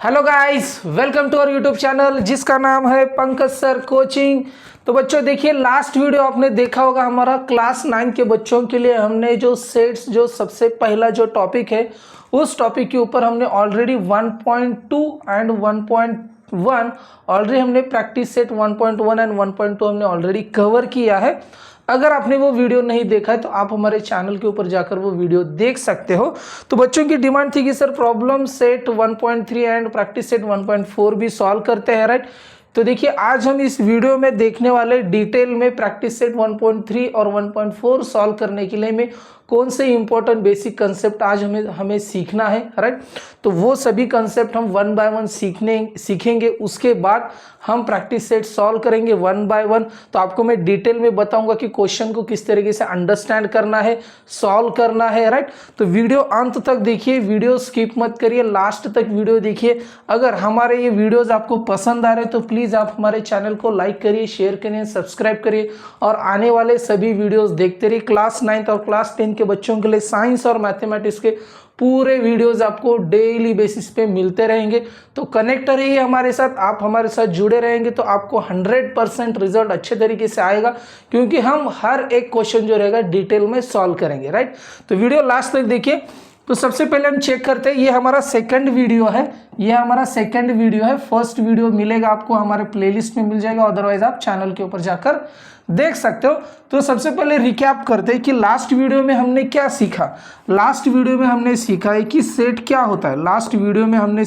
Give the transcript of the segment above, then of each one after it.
Hello guys, welcome to our YouTube channel जिसका नाम है पंकज सर कोचिंग। तो बच्चों देखिए, लास्ट वीडियो आपने देखा होगा हमारा क्लास 9 के बच्चों के लिए हमने जो सेट्स जो सबसे पहला जो टॉपिक है उस टॉपिक के ऊपर हमने ऑलरेडी 1.2 एंड 1.1 ऑलरेडी हमने प्रैक्टिस सेट 1.1 एंड 1.2 हमने ऑलरेडी कवर किया है। अगर आपने वो वीडियो नहीं देखा है तो आप हमारे चैनल के ऊपर जाकर वो वीडियो देख सकते हो। तो बच्चों की डिमांड थी कि sir problem set 1.3 and practice set 1.4 भी सॉल्व करते हैं, राइट। तो देखिए, आज हम इस वीडियो में देखने वाले डिटेल में प्रैक्टिस सेट 1.3 और 1.4 सॉल्व करने के लिए में कौन से इंपॉर्टेंट बेसिक कंसेप्ट आज हमें सीखना है, राइट। तो वो सभी कंसेप्ट हम वन बाय वन सीखेंगे। उसके बाद हम प्रैक्टिस सेट सॉल्व करेंगे वन बाय वन। तो आपको मैं डिटेल में बताऊंगा कि क्वेश्चन को किस तरीके से अंडरस्टैंड करना है, सॉल्व करना है, राइट। तो वीडियो अंत तक देखिए, वीडियो स्किप मत करिए, लास्ट तक वीडियो देखिए। अगर हमारे ये वीडियोज आपको पसंद आ रहे हैं तो प्लीज आप हमारे चैनल को लाइक करिए, शेयर करिए, सब्सक्राइब करिए और आने वाले सभी वीडियोस देखते रहिए। क्लास 9 और क्लास 10 के बच्चों के लिए साइंस और मैथमेटिक्स के पूरे वीडियोस आपको डेली बेसिस पे मिलते रहेंगे। तो कनेक्ट रहिए हमारे साथ, आप हमारे साथ जुड़े रहेंगे तो आपको 100% रिजल्ट अच्छे तरीके से आएगा, क्योंकि हम हर एक क्वेश्चन जो रहेगा डिटेल में सॉल्व करेंगे, राइट। तो वीडियो लास्ट तक देखिए। तो सबसे पहले हम चेक करते हैं, ये हमारा सेकंड वीडियो है, ये हमारा सेकंड वीडियो है। फर्स्ट वीडियो मिलेगा आपको हमारे प्लेलिस्ट में मिल जाएगा, अदरवाइज आप चैनल के ऊपर जाकर देख सकते हो। तो सबसे पहले रिकैप करते हैं कि लास्ट वीडियो में हमने क्या सीखा। लास्ट वीडियो में हमने सीखा है कि सेट क्या होता है। लास्ट वीडियो में हमने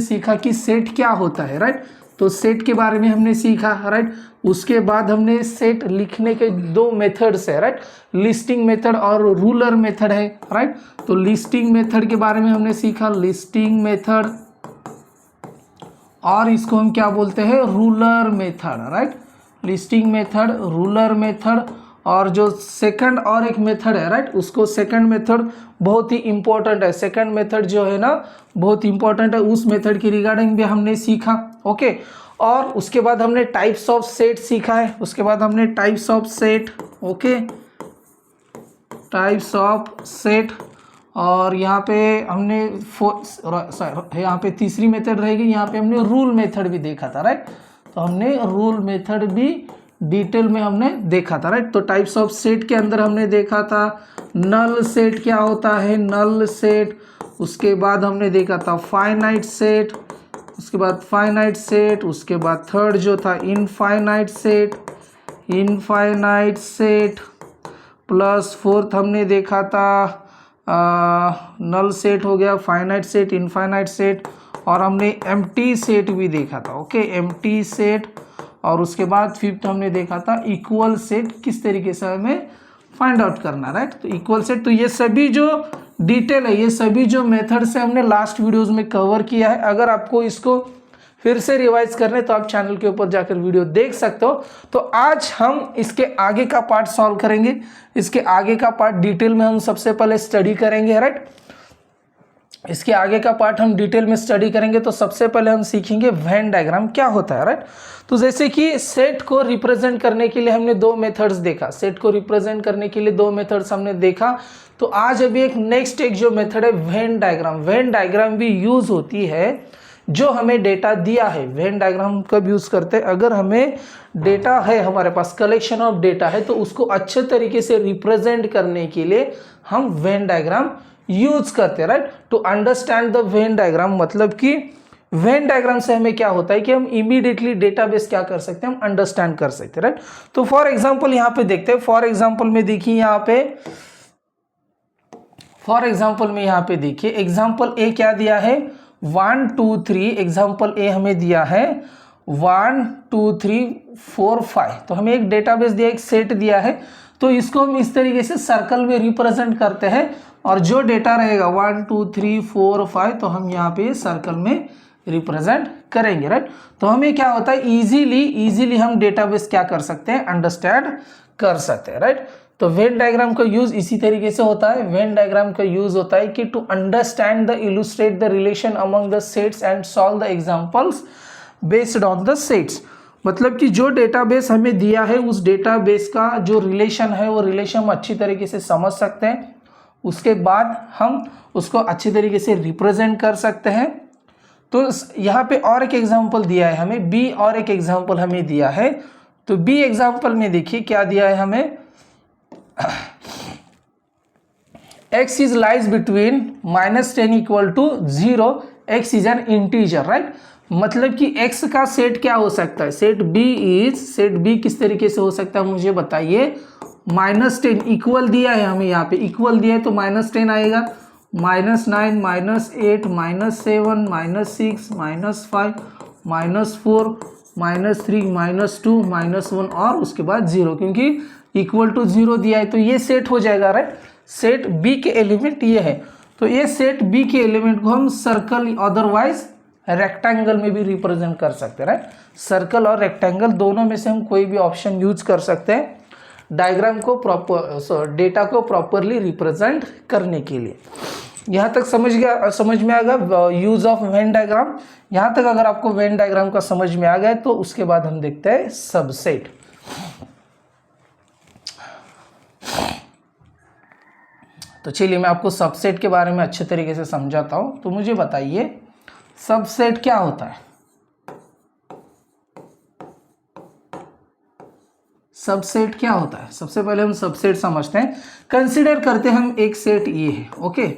सीखा कि सेट क्या होता है, राइट। तो सेट के बारे में हमने सीखा, राइट। उसके बाद हमने सेट लिखने के दो मेथड्स है, राइट। लिस्टिंग मेथड और रूलर मेथड है, राइट। तो लिस्टिंग मेथड के बारे में हमने सीखा, लिस्टिंग मेथड, और इसको हम क्या बोलते हैं, ruler method, right. Listing method, ruler method, और जो सेकंड और एक मेथड है, राइट, उसको सेकंड मेथड बहुत ही इंपॉर्टेंट है। सेकंड मेथड जो है ना बहुत इंपॉर्टेंट है, उस मेथड की रिगार्डिंग भी हमने सीखा, ओके। और उसके बाद हमने टाइप्स ऑफ सेट सीखा है। उसके बाद हमने types of set, okay, types of set. और यहाँ पे हमने यहाँ पे तीसरी मेथड रहेगी, यहाँ पे हमने रूल मेथड भी देखा था, राइट। तो हमने रूल मेथड भी डिटेल में हमने देखा था, राइट। तो टाइप्स ऑफ सेट के अंदर हमने देखा था नल सेट क्या होता है, नल सेट। उसके बाद हमने देखा था फाइनाइट सेट, उसके बाद फाइनाइट सेट, उसके बाद थर्ड जो था infinite set, infinite set, plus fourth हमने देखा था नल सेट हो गया, फाइनाइट सेट, इनफाइनाइट सेट, और हमने एम्प्टी सेट भी देखा था, ओके, एम्प्टी सेट। और उसके बाद फिफ्थ हमने देखा था इक्वल सेट, किस तरीके से हमें फाइंड आउट करना, राइट। तो इक्वल सेट, तो ये सभी जो डिटेल है, ये सभी जो मेथड से हमने लास्ट वीडियोस में कवर किया है। अगर आपको इसको फिर से रिवाइज करने तो आप चैनल के ऊपर जाकर वीडियो देख सकते हो। तो आज हम इसके आगे का पार्ट सॉल्व करेंगे। इसके आगे का पार्ट डिटेल में हम सबसे पहले स्टडी करेंगे, राइट। इसके आगे का पार्ट हम डिटेल में स्टडी करेंगे। तो सबसे पहले हम सीखेंगे वेन डायग्राम क्या होता है, राइट। तो जैसे कि सेट को रिप्रेजेंट करने के लिए हमने दो मेथड्स देखा, सेट को रिप्रेजेंट करने के लिए दो मेथड्स हमने देखा। तो आज अभी एक नेक्स्ट एक जो मेथड है वेन डायग्राम। वेन डायग्राम भी यूज होती है जो हमें डेटा दिया है। वेन डायग्राम कब यूज करते हैं, अगर हमें डेटा है, हमारे पास कलेक्शन ऑफ डेटा है, तो उसको अच्छे तरीके से रिप्रेजेंट करने के लिए हम वेन डायग्राम यूज करते हैं, right. To understand the Venn diagram, मतलब कि वेन डायग्राम से हमें क्या होता है कि हम इमीडिएटली डेटाबेस क्या कर सकते हैं, हम अंडरस्टैंड कर सकते हैं, राइट। तो फॉर एग्जांपल यहाँ पे देखते हैं, फॉर एग्जांपल में देखिए यहाँ पे, फॉर एग्जांपल में यहाँ पे देखिए एग्जांपल ए क्या दिया है 1 2 3। एग्जांपल ए हमें दिया है 1 2 3 4 5। तो हमें एक डेटाबेस दिया, एक सेट दिया है। तो इसको हम इस तरीके से सर्कल में रिप्रेजेंट करते हैं, और जो डेटा रहेगा 1 2 3 4 5 तो हम यहाँ पे सर्कल में रिप्रेजेंट करेंगे, राइट। तो हमें क्या होता है, इजीली हम डेटाबेस क्या कर सकते हैं, अंडरस्टैंड कर सकते हैं, राइट। तो वेन डायग्राम का यूज इसी तरीके से होता है। वेन डायग्राम का यूज होता है कि to understand the illustrate the relation among the sets and solve the examples based on the sets. मतलब कि जो डेटाबेस हमें दिया है उस डेटाबेस का जो रिलेशन है वो रिलेशन हम अच्छी तरीके से समझ सकते हैं, उसके बाद हम उसको अच्छे तरीके से रिप्रेजेंट कर सकते हैं। तो यहाँ पे और एक एग्जांपल दिया है हमें, बी और एक एग्जांपल हमें दिया है। तो बी एग्जांपल में देखिए क्या दिया है हमें, x is lies between -10 equal to 0, x is an integer, right. मतलब कि x का सेट क्या हो सकता है, सेट b किस तरीके से हो सकता है मुझे बताइए। -10 इक्वल दिया है हमें, यहाँ पे इक्वल दिया है तो -10 आएगा, -9 -8 -7 -6 -5 -4 -3 -2 -1 और उसके बाद 0, क्योंकि इक्वल टू 0 दिया है तो ये सेट हो जाएगा, राइट। सेट बी के एलिमेंट ये है, तो ये सेट बी के एलिमेंट को हम सर्कल अदरवाइज रेक्टेंगल में भी रिप्रेजेंट कर सकते हैं, राइट। सर्कल और रेक्टेंगल दोनों में से हम कोई भी ऑप्शन यूज कर सकते हैं डायग्राम को डेटा को प्रॉपरली रिप्रेजेंट करने के लिए। यहाँ तक समझ में आ गया यूज ऑफ वेन डायग्राम। यहाँ तक अगर आपको वेन डायग्राम का समझ में आ गया तो उसके बाद हम देखते हैं सबसेट। तो चलिए मैं आपको सबसेट के बारे में अच्छे तरीके से समझाता हूं। तो मुझे बताइए सबसेट क्या होता है। सबसेट क्या होता है, सबसे पहले हम सबसेट समझते हैं। कंसीडर करते हैं हम एक सेट ये है, ओके,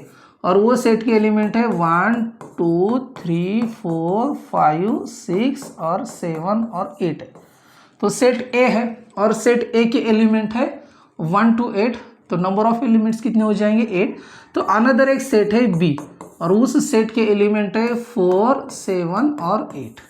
और वो सेट के एलिमेंट है 1 2 3 4 5 6 और 7 और 8 है। तो सेट ए है और सेट ए के एलिमेंट है 1 to 8, तो नंबर ऑफ एलिमेंट्स कितने हो जाएंगे 8। तो अनदर एक सेट है बी और उस सेट के एलिमेंट है 4 7 और 8,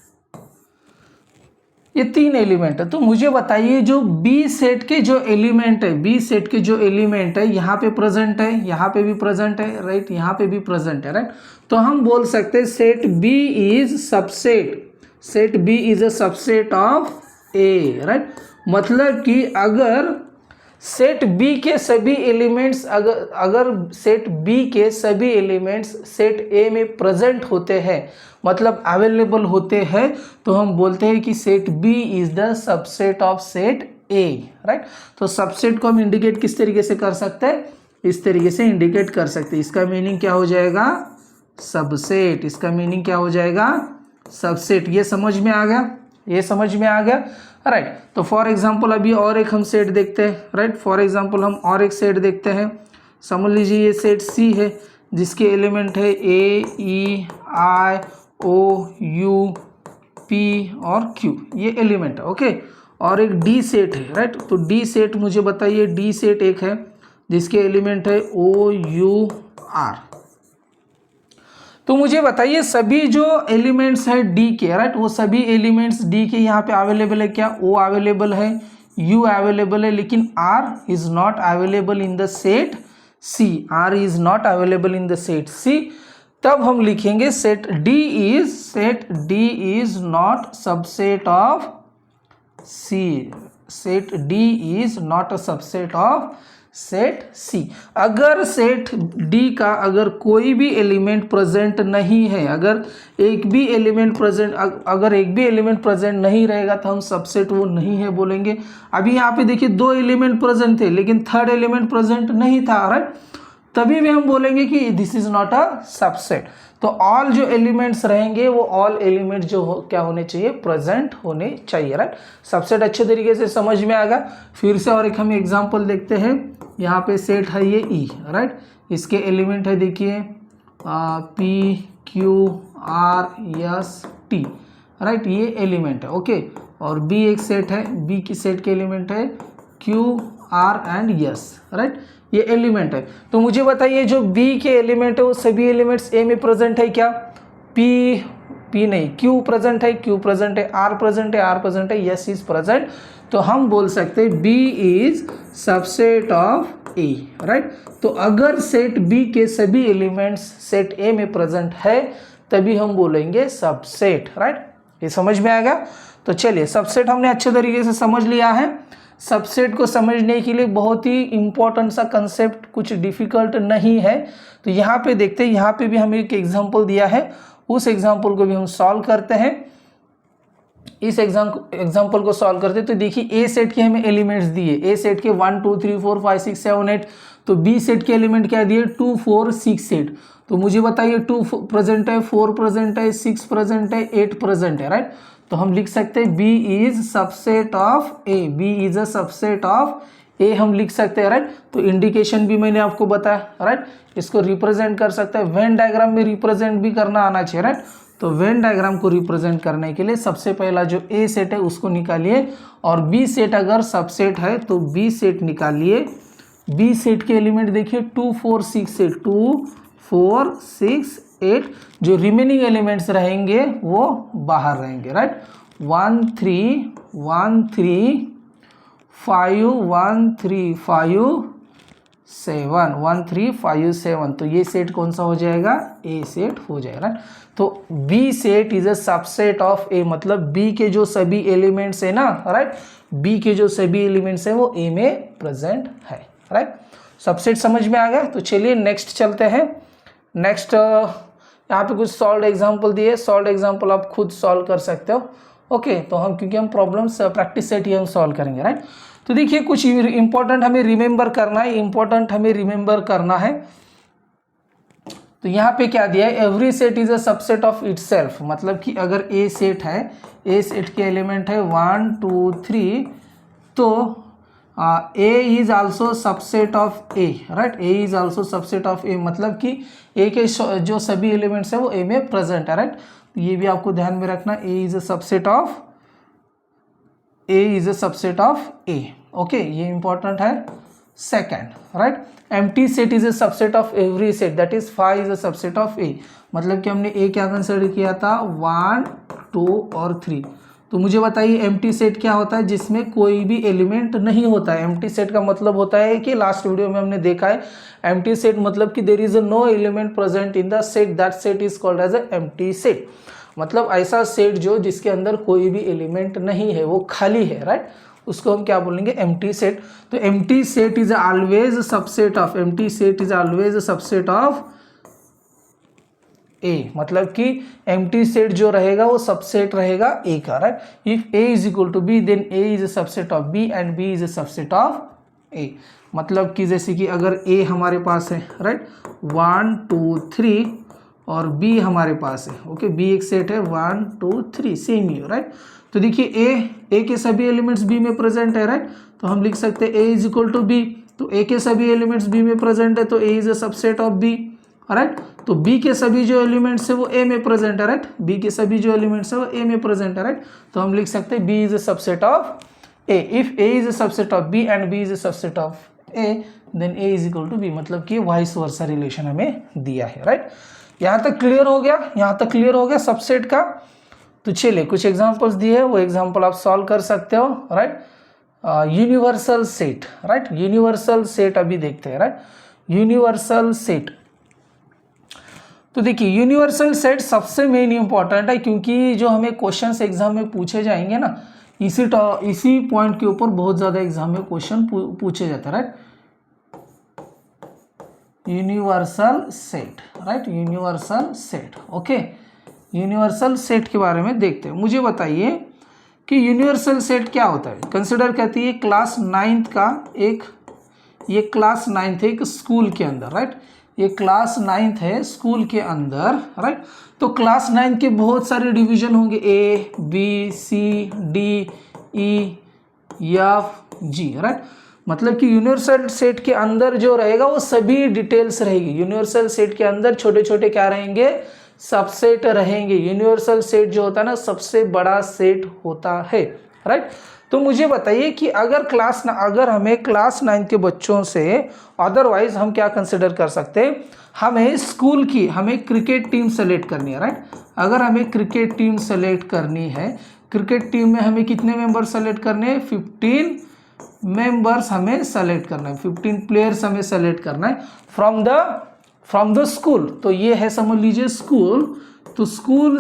ये 3 एलिमेंट है। तो मुझे बताइए जो बी सेट के जो एलिमेंट है, बी सेट के जो एलिमेंट है यहाँ पे प्रेजेंट है, यहाँ पे भी प्रेजेंट है, राइट, यहाँ पे भी प्रेजेंट है, राइट। तो हम बोल सकते हैं set B is subset, set B is a subset of A, right. मतलब कि अगर सेट बी के सभी एलिमेंट्स अगर सेट बी के सभी एलिमेंट्स सेट ए में प्रेजेंट होते हैं, मतलब अवेलेबल होते हैं, तो हम बोलते हैं कि set B is the subset of set A, right. तो सबसेट को हम इंडिकेट किस तरीके से कर सकते हैं, इस तरीके से इंडिकेट कर सकते हैं। इसका मीनिंग क्या हो जाएगा, सबसेट। इसका मीनिंग क्या हो जाएगा, सबसेट। ये समझ में आ गया, ये समझ में आ गया, राइट। तो फॉर एग्जांपल अभी और एक हम सेट देखते हैं, राइट। फॉर एग्जांपल हम और एक सेट देखते हैं। समझ लीजिए ये सेट सी है जिसके एलिमेंट है ए ई आई ओ यू पी और क्यू, ये एलिमेंट है, ओके। और एक डी सेट है, राइट। तो डी सेट मुझे बताइए, डी सेट एक है जिसके एलिमेंट है ओ यू आर। तो मुझे बताइए सभी जो एलिमेंट्स है डी के, राइट, वो सभी एलिमेंट्स डी के यहाँ पे अवेलेबल है क्या, ओ अवेलेबल है, यू अवेलेबल है, लेकिन R is not available in the set C, R is not available in the set C. तब हम लिखेंगे set D is not subset of C, set D is not a subset of set C. अगर set D का अगर कोई भी element present नहीं है, अगर एक भी एलिमेंट प्रेजेंट नहीं रहेगा तो हम सबसेट वो नहीं है बोलेंगे। अभी यहाँ पे देखिए 2 एलिमेंट प्रेजेंट थे लेकिन थर्ड एलिमेंट प्रेजेंट नहीं था, राइट, तभी भी हम बोलेंगे कि this is not a subset. तो ऑल जो एलिमेंट्स रहेंगे वो ऑल एलिमेंट क्या होने चाहिए, प्रेजेंट होने चाहिए, राइट। सबसेट अच्छे तरीके से समझ में आएगा। फिर से और एक हम एग्जांपल देखते हैं। यहाँ पे सेट है ये ई, राइट, इसके एलिमेंट है देखिए P Q R S T, right, ये एलिमेंट है, ओके। और बी एक सेट है, बी की सेट के एलिमेंट है Q R and S, right, ये एलिमेंट है। तो मुझे बताइए जो बी के एलिमेंट है वो सभी एलिमेंट्स ए में प्रेजेंट है क्या, पी नहीं, क्यू प्रेजेंट है, क्यू प्रेजेंट है, आर प्रेजेंट है, आर प्रेजेंट है, एस इज प्रेजेंट। तो हम बोल सकते हैं B is subset of A, right. तो अगर सेट बी के सभी एलिमेंट्स सेट ए में प्रेजेंट है तभी हम बोलेंगे सबसेट, राइट। ये समझ में आएगा। तो चलिए सबसेट हमने अच्छे तरीके से समझ लिया है। सबसेट को समझने के लिए बहुत ही इंपॉर्टेंट सा कंसेप्ट, कुछ डिफिकल्ट नहीं है। तो यहाँ पे देखते हैं, यहाँ पे भी हमें एक एग्जांपल दिया है, उस एग्जांपल को भी हम सॉल्व करते हैं। इस एग्जांपल को सॉल्व करते हैं तो देखिए ए सेट के हमें एलिमेंट्स दिए, ए सेट के 1 2 3 4 5 6 7 8। तो बी सेट के एलिमेंट क्या दिए 2 4 6 8। तो मुझे बताइए 2 प्रेजेंट है, 4 प्रेजेंट है, 6 प्रेजेंट है, 8 प्रेजेंट है, राइट। तो हम लिख सकते हैं B is subset of A, B is a subset of A हम लिख सकते हैं, राइट। तो इंडिकेशन भी मैंने आपको बताया, राइट। इसको रिप्रेजेंट कर सकते हैं, वेन डायग्राम में रिप्रेजेंट भी करना आना चाहिए, राइट। तो वेन डायग्राम को रिप्रेजेंट करने के लिए सबसे पहला जो ए सेट है उसको निकालिए, और बी सेट अगर सबसेट है तो बी सेट निकालिए। बी सेट के एलिमेंट देखिए 2 4 6 8, 2 4 6 8, जो रिमेनिंग एलिमेंट्स रहेंगे वो बाहर रहेंगे, राइट। 1 3 1 3 5 1 3 5 7 1 3 5 7, तो ये सेट कौन सा हो जाएगा, ए सेट हो जाएगा, राइट। तो B set is a subset of A, मतलब बी के जो सभी एलिमेंट्स है ना, राइट, बी के जो सभी एलिमेंट्स है वो ए में प्रेजेंट है, राइट। सबसेट समझ में आ गया। तो चलिए नेक्स्ट चलते हैं। नेक्स्ट यहाँ पे कुछ सॉल्व एग्जांपल दिए, सॉल्व एग्जांपल आप खुद सॉल्व कर सकते हो, ओके। तो हम क्योंकि हम प्रॉब्लम्स प्रैक्टिस सेट ही हम सॉल्व करेंगे, राइट। तो देखिए कुछ इंपॉर्टेंट हमें रिमेंबर करना है, इंपॉर्टेंट हमें रिमेंबर करना है। तो यहाँ पे क्या दिया है, every set is a subset of itself, मतलब कि अगर ए सेट है, ए सेट के एलिमेंट है 1 2 3, तो A is also subset of A, right. A is also subset of A, मतलब कि ए के जो सभी एलिमेंट्स है वो ए में प्रेजेंट है, राइट। ये भी आपको ध्यान में रखना, A is a subset of, A is a subset of A, okay, ये इंपॉर्टेंट है। Second, right, empty set is a subset of every set, that is 5 is a subset of A, मतलब कि हमने ए क्या कंसिडर किया था 1 2 और 3। तो मुझे बताइए एम्प्टी सेट क्या होता है, जिसमें कोई भी एलिमेंट नहीं होता है। एम्प्टी सेट का मतलब होता है कि लास्ट वीडियो में हमने देखा है, एम्प्टी सेट मतलब कि there is no element present in the set, that set is called as a empty set, मतलब ऐसा सेट जो जिसके अंदर कोई भी एलिमेंट नहीं है, वो खाली है, राइट, उसको हम क्या बोलेंगे, एम्प्टी सेट। तो empty set is always subset of, empty set is always subset of A, मतलब कि एम्प्टी सेट जो रहेगा वो सबसेट रहेगा ए का, right. If A is equal to B then A is a subset of B and B is a subset of A, मतलब कि जैसे कि अगर ए हमारे पास है, राइट, 1 2 3 और बी हमारे पास है, ओके, बी एक सेट है 1 2 3 सेम ही, राइट। तो देखिए ए के सभी एलिमेंट्स बी में प्रेजेंट है, राइट। तो हम लिख सकते हैं ए इज इक्वल टू बी, तो ए के सभी एलिमेंट्स बी में प्रेजेंट है तो A is a subset of B, right. तो बी के सभी जो एलिमेंट्स है वो ए में प्रेजेंट है, राइट, बी के सभी जो एलिमेंट्स है वो ए में प्रेजेंट है, राइट। तो हम लिख सकते हैं B is a subset of A, if A is a subset of B and B is a subset of A then A is equal to B, मतलब कि वाइस वर्सा रिलेशन हमें दिया है, राइट। यहाँ तक क्लियर हो गया, यहाँ तक क्लियर हो गया सबसेट का। तो चलिए कुछ एग्जांपल्स दिए हैं, वो एग्जांपल आप सॉल्व कर सकते हो, right. Universal set, right, universal set अभी देखते हैं, राइट। यूनिवर्सल सेट, तो देखिए यूनिवर्सल सेट सबसे मेन इंपॉर्टेंट है, क्योंकि जो हमें क्वेश्चंस एग्जाम में पूछे जाएंगे ना, इसी पॉइंट के ऊपर बहुत ज़्यादा एग्जाम में क्वेश्चन पूछे जाते हैं, right. Universal set, right, universal set, okay. Universal set के बारे में देखते हैं। मुझे बताइए कि यूनिवर्सल सेट क्या होता है। कंसिडर करती है क्लास 9th का एक, ये क्लास 9th है एक स्कूल के अंदर, राइट, ये क्लास 9th है स्कूल के अंदर, राइट। तो क्लास 9 के बहुत सारे डिवीजन होंगे, A B C D E F G, right. मतलब कि यूनिवर्सल सेट के अंदर जो रहेगा वो सभी डिटेल्स रहेगी। यूनिवर्सल सेट के अंदर छोटे छोटे क्या रहेंगे, सबसेट रहेंगे। यूनिवर्सल सेट जो होता है ना सबसे बड़ा सेट होता है, राइट। तो मुझे बताइए कि अगर हमें क्लास 9 के बच्चों से, अदरवाइज हम क्या कंसिडर कर सकते हैं, हमें स्कूल की हमें क्रिकेट टीम सेलेक्ट करनी है, राइट। अगर हमें क्रिकेट टीम सेलेक्ट करनी है, क्रिकेट टीम में हमें कितने मेंबर सेलेक्ट करने हैं, 15 मेंबर्स हमें सेलेक्ट करना है, 15 प्लेयर्स हमें सेलेक्ट करना है फ्रॉम द स्कूल। तो ये है समझ लीजिए स्कूल। तो स्कूल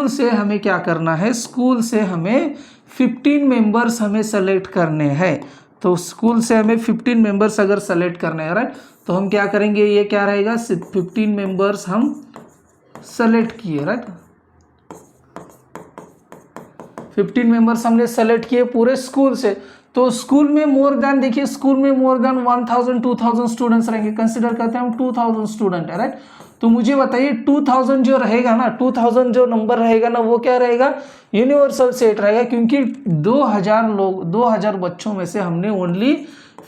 से हमें क्या करना है, स्कूल से हमें 15 मेंबर्स हमें सेलेक्ट करने हैं। तो स्कूल से हमें 15 मेंबर्स अगर सेलेक्ट करने हैं, राइट, तो हम क्या करेंगे, ये क्या रहेगा, 15 मेंबर्स हम सेलेक्ट किए, राइट, 15 मेंबर्स हमने सेलेक्ट किए पूरे स्कूल से। तो स्कूल में मोर देन, देखिए स्कूल में मोर देन 1000 2000 स्टूडेंट्स रहेंगे, कंसिडर करते हैं हम 2000 स्टूडेंट है, राइट। तो मुझे बताइए 2000 जो रहेगा ना, 2000 जो नंबर रहेगा ना, वो क्या रहेगा, यूनिवर्सल सेट रहेगा, क्योंकि 2000 बच्चों में से हमने ओनली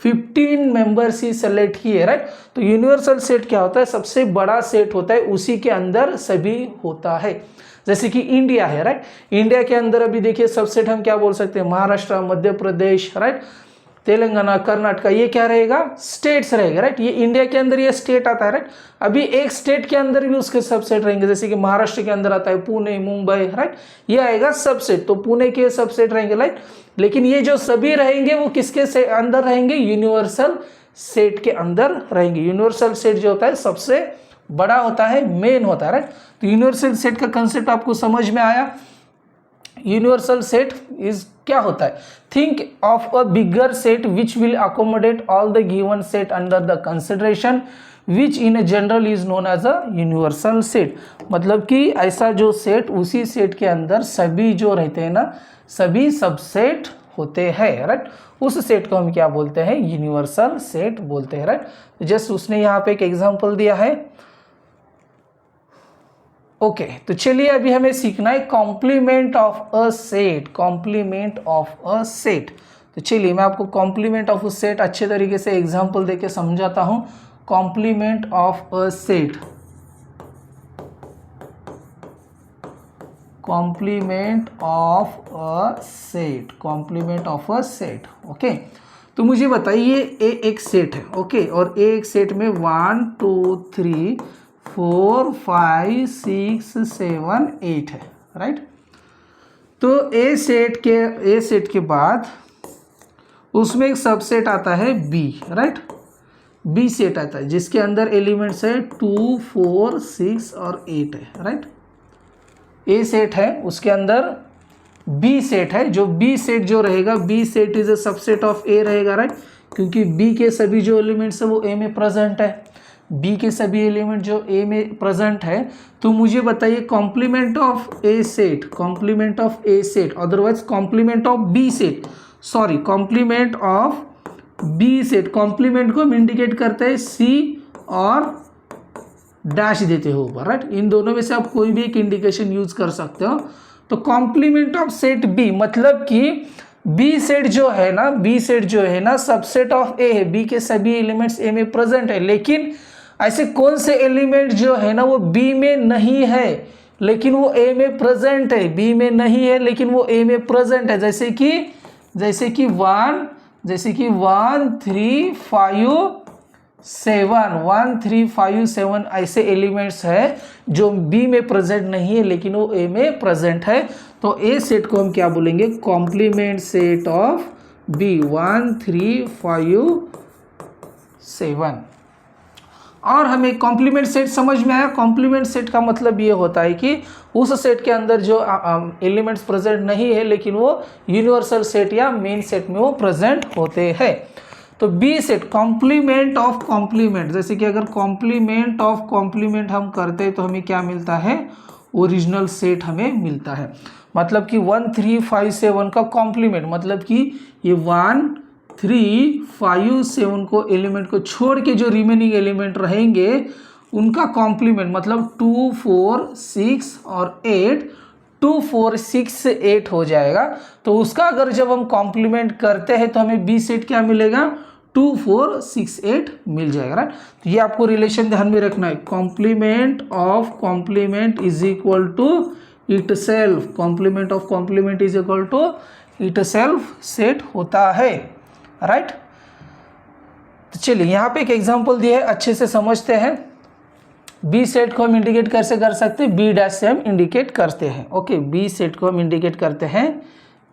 15 मेंबर्स ही सेलेक्ट किए, राइट। तो यूनिवर्सल सेट क्या होता है, सबसे बड़ा सेट होता है, उसी के अंदर सभी होता है। जैसे कि इंडिया है, राइट। इंडिया के अंदर अभी देखिए सबसेट हम क्या बोल सकते हैं, महाराष्ट्र, मध्य प्रदेश, राइट, तेलंगाना, कर्नाटका, ये क्या रहेगा, स्टेट्स रहेगा, राइट। ये इंडिया के अंदर ये स्टेट आता है, राइट। अभी एक स्टेट के अंदर भी उसके सबसेट रहेंगे, जैसे कि महाराष्ट्र के अंदर आता है पुणे, मुंबई, राइट, ये आएगा सबसेट, तो पुणे के सबसेट रहेंगे, राइट। लेकिन ये जो सभी रहेंगे वो किसके अंदर रहेंगे, यूनिवर्सल सेट के अंदर रहेंगे। यूनिवर्सल सेट जो होता है सबसे बड़ा होता है, मेन होता है, राइट। तो यूनिवर्सल सेट का कंसेप्ट आपको समझ में आया। यूनिवर्सल सेट इज क्या होता है, think of a bigger set which will accommodate all the given set under the consideration which in a general is known as a universal set. मतलब कि ऐसा जो सेट, उसी सेट के अंदर सभी जो रहते हैं ना, सभी सबसेट होते हैं, राइट। उस सेट को हम क्या बोलते हैं, यूनिवर्सल सेट बोलते हैं, राइट। जस्ट उसने यहाँ पे एक एग्जांपल दिया है। ओके, तो चलिए अभी हमें सीखना है complement of a set, complement of a set. तो चलिए मैं आपको कॉम्प्लीमेंट ऑफ अ सेट अच्छे तरीके से एग्जांपल देके समझाता हूं। Complement of a set, complement of a set, complement of a set. Okay, तो मुझे बताइए ए एक सेट है, ओके, और ए एक सेट में 1 2 3 4 5 6 7 8 है, राइट। तो ए सेट के बाद उसमें एक सबसेट आता है बी, राइट। बी सेट आता है जिसके अंदर एलिमेंट्स है 2 4 6 और 8 है, राइट। ए सेट है, उसके अंदर बी सेट है, जो बी सेट जो रहेगा, B set is a subset of A रहेगा, राइट, क्योंकि बी के सभी जो एलिमेंट्स है वो ए में प्रेजेंट है। बी के सभी एलिमेंट जो ए में प्रेजेंट है, तो मुझे बताइए complement of A set, complement of A set, otherwise complement of B set, sorry complement of B set. Complement को हम इंडिकेट करते हैं सी और डैश देते हो ऊपर, राइट। इन दोनों में से आप कोई भी एक इंडिकेशन यूज कर सकते हो। तो कॉम्प्लीमेंट ऑफ सेट बी मतलब कि बी सेट जो है ना, बी सेट जो है ना सबसेट ऑफ ए है, बी के सभी एलिमेंट्स ए में प्रेजेंट है, लेकिन ऐसे कौन से एलिमेंट जो है ना वो बी में नहीं है लेकिन वो ए में प्रेजेंट है, बी में नहीं है लेकिन वो ए में प्रेजेंट है, जैसे कि 1 3 5 7 ऐसे एलिमेंट्स है जो बी में प्रेजेंट नहीं है लेकिन वो ए में प्रेजेंट है। तो ए सेट को हम क्या बोलेंगे, कॉम्प्लीमेंट सेट ऑफ बी, 1 3 5 7। और हमें कॉम्प्लीमेंट सेट समझ में आया। कॉम्प्लीमेंट सेट का मतलब ये होता है कि उस सेट के अंदर जो एलिमेंट्स प्रेजेंट नहीं है लेकिन वो यूनिवर्सल सेट या मेन सेट में वो प्रेजेंट होते हैं। तो B set complement of complement, जैसे कि अगर कॉम्प्लीमेंट ऑफ कॉम्प्लीमेंट हम करते हैं तो हमें क्या मिलता है, ओरिजिनल सेट हमें मिलता है। मतलब कि 1 3 5 7 का कॉम्प्लीमेंट मतलब कि ये 1 3 5 7 को एलिमेंट को छोड़ के जो रिमेनिंग एलिमेंट रहेंगे उनका कॉम्प्लीमेंट मतलब 2 4 6 और 8, 2 4 6 8 हो जाएगा। तो उसका अगर जब हम कॉम्प्लीमेंट करते हैं तो हमें बी सेट क्या मिलेगा, 2 4 6 8 मिल जाएगा, राइट। तो ये आपको रिलेशन ध्यान में रखना है, complement of complement is equal to itself, complement of complement is equal to itself set होता है, राइट। तो चलिए यहाँ पे एक एग्जांपल दिया है, अच्छे से समझते हैं। बी सेट को हम इंडिकेट कैसे कर सकते हैं, बी डैश से हम इंडिकेट करते हैं, ओके। बी सेट को हम इंडिकेट करते हैं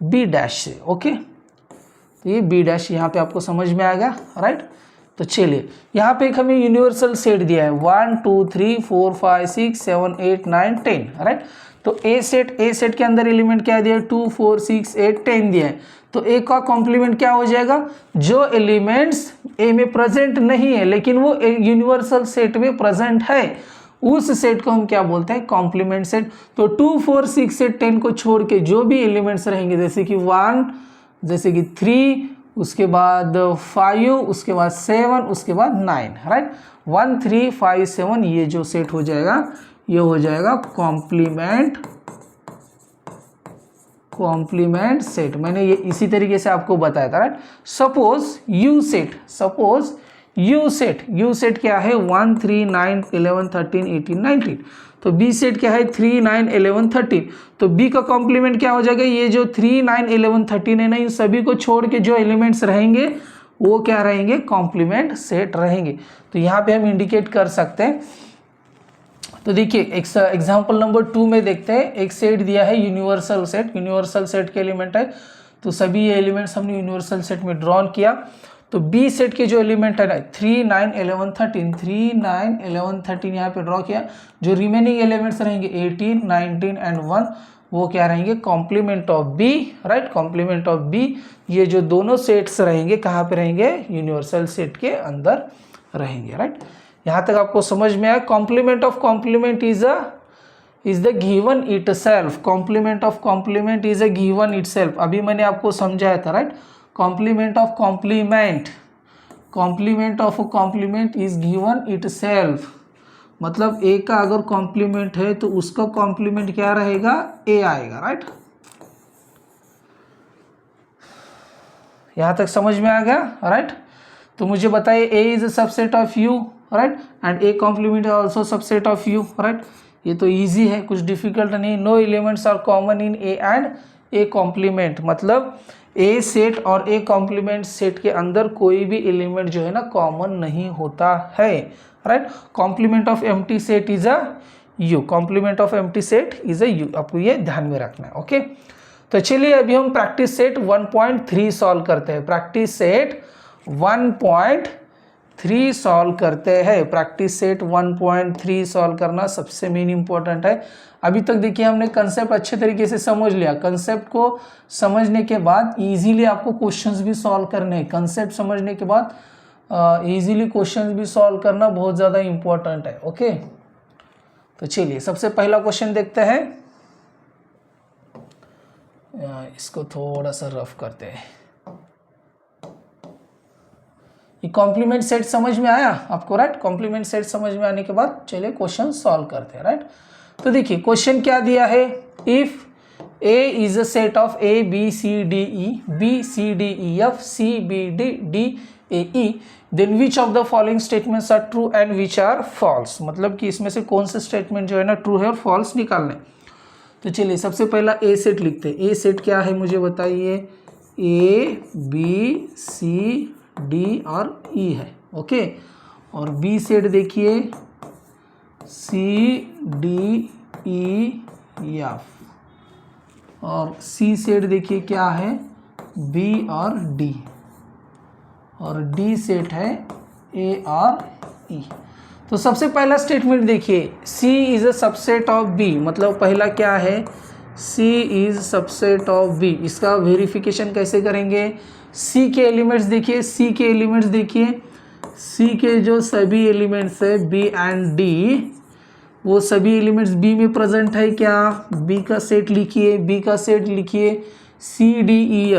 बी डैश से, ओके। तो ये बी डैश यहाँ पे आपको समझ में आ गया, राइट। तो चलिए यहाँ पे एक हमें यूनिवर्सल सेट दिया है 1 2 3 4 5 6 7 8 9 10, राइट। तो ए सेट के अंदर एलिमेंट क्या दिया है, 2 4 6 8 10 दिया है। तो ए का कॉम्प्लीमेंट क्या हो जाएगा, जो एलिमेंट्स ए में प्रेजेंट नहीं है लेकिन वो यूनिवर्सल सेट में प्रेजेंट है उस सेट को हम क्या बोलते हैं, कॉम्प्लीमेंट सेट। तो 2 4 6 8 10 को छोड़ के जो भी एलिमेंट्स रहेंगे, जैसे कि 1 जैसे कि 3 उसके बाद 5, उसके बाद 7, उसके बाद 9, राइट। 1 3 5 7 ये जो सेट हो जाएगा ये हो जाएगा कॉम्प्लीमेंट सेट। मैंने ये इसी तरीके से आपको बताया था, राइट। सपोज यू सेट क्या है 1 3 9 11 13 18 19। तो बी सेट क्या है 3 9 11 13। तो बी का कॉम्प्लीमेंट क्या हो जाएगा, ये जो 3 9 11 13 है ना, इन सभी को छोड़ के जो एलिमेंट्स रहेंगे वो क्या रहेंगे, कॉम्प्लीमेंट सेट रहेंगे। तो यहाँ पे हम इंडिकेट कर सकते हैं। तो देखिए एग्जाम्पल नंबर 2 में देखते हैं, एक सेट दिया है यूनिवर्सल सेट के एलिमेंट है। तो सभी ये एलिमेंट्स हमने यूनिवर्सल सेट में ड्रॉन किया। तो बी सेट के जो एलिमेंट है ना 3 9 11 13, 3 9 11 13 यहाँ पे ड्रॉ किया। जो रिमेनिंग एलिमेंट्स रहेंगे 18 19 एंड 1 वो क्या रहेंगे, complement of B, right. Complement of B, ये जो दोनों सेट्स रहेंगे कहाँ पे रहेंगे, यूनिवर्सल सेट के अंदर रहेंगे, राइट। यहाँ तक आपको समझ में आया। Complement of complement is the given itself. Complement of complement is a given itself. अभी मैंने आपको समझाया था, right. Complement of complement is given itself. मतलब ए का अगर कॉम्प्लीमेंट है तो उसका कॉम्प्लीमेंट क्या रहेगा, ए आएगा, राइट। यहां तक समझ में आ गया, राइट। तो मुझे बताइए A is a subset of U, right, and A complement is also subset of U, right. ये तो इजी है, कुछ डिफिकल्ट नहीं। No elements are common in A and A complement. मतलब ए सेट और ए कॉम्प्लीमेंट सेट के अंदर कोई भी एलिमेंट जो है ना कॉमन नहीं होता है, right. Complement of empty set is a U, complement of empty set is a U, आपको ये ध्यान में रखना है, ओके। तो चलिए अभी हम प्रैक्टिस सेट 1.3 सॉल्व करते हैं। प्रैक्टिस सेट 1.3 सॉल्व करते हैं। प्रैक्टिस सेट 1.3 सॉल्व करना सबसे मेन इंपॉर्टेंट है। अभी तक देखिए हमने कंसेप्ट अच्छे तरीके से समझ लिया। कंसेप्ट को समझने के बाद इजीली आपको क्वेश्चंस भी सॉल्व करने हैं। कंसेप्ट समझने के बाद इजीली क्वेश्चंस भी सॉल्व करना बहुत ज़्यादा इंपॉर्टेंट है, ओके। तो चलिए सबसे पहला क्वेश्चन देखते हैं। इसको थोड़ा सा रफ करते हैं। ये कॉम्प्लीमेंट सेट समझ में आया आपको, राइट। कॉम्प्लीमेंट सेट समझ में आने के बाद चलिए क्वेश्चन सॉल्व करते हैं, राइट। तो देखिए क्वेश्चन क्या दिया है, if A is a set of A B C D E F C B D D A E, then which of the following statements are true and which are false. मतलब कि इसमें से कौन से statement जो है ना true है और फॉल्स निकालने। तो चलिए सबसे पहला ए सेट लिखते हैं। ए सेट क्या है मुझे बताइए, ए बी सी डी और ई है, ओके। और बी सेट देखिए सी डी ई एफ, और सी सेट देखिए क्या है बी और डी, और डी सेट है ए और ई। तो सबसे पहला स्टेटमेंट देखिए C is a subset of B. मतलब पहला क्या है, C is subset of B. इसका वेरिफिकेशन कैसे करेंगे, सी के एलिमेंट्स देखिए, सी के जो सभी एलिमेंट्स है बी एंड डी, वो सभी एलिमेंट्स बी में प्रेजेंट है क्या, बी का सेट लिखिए, सी डी ई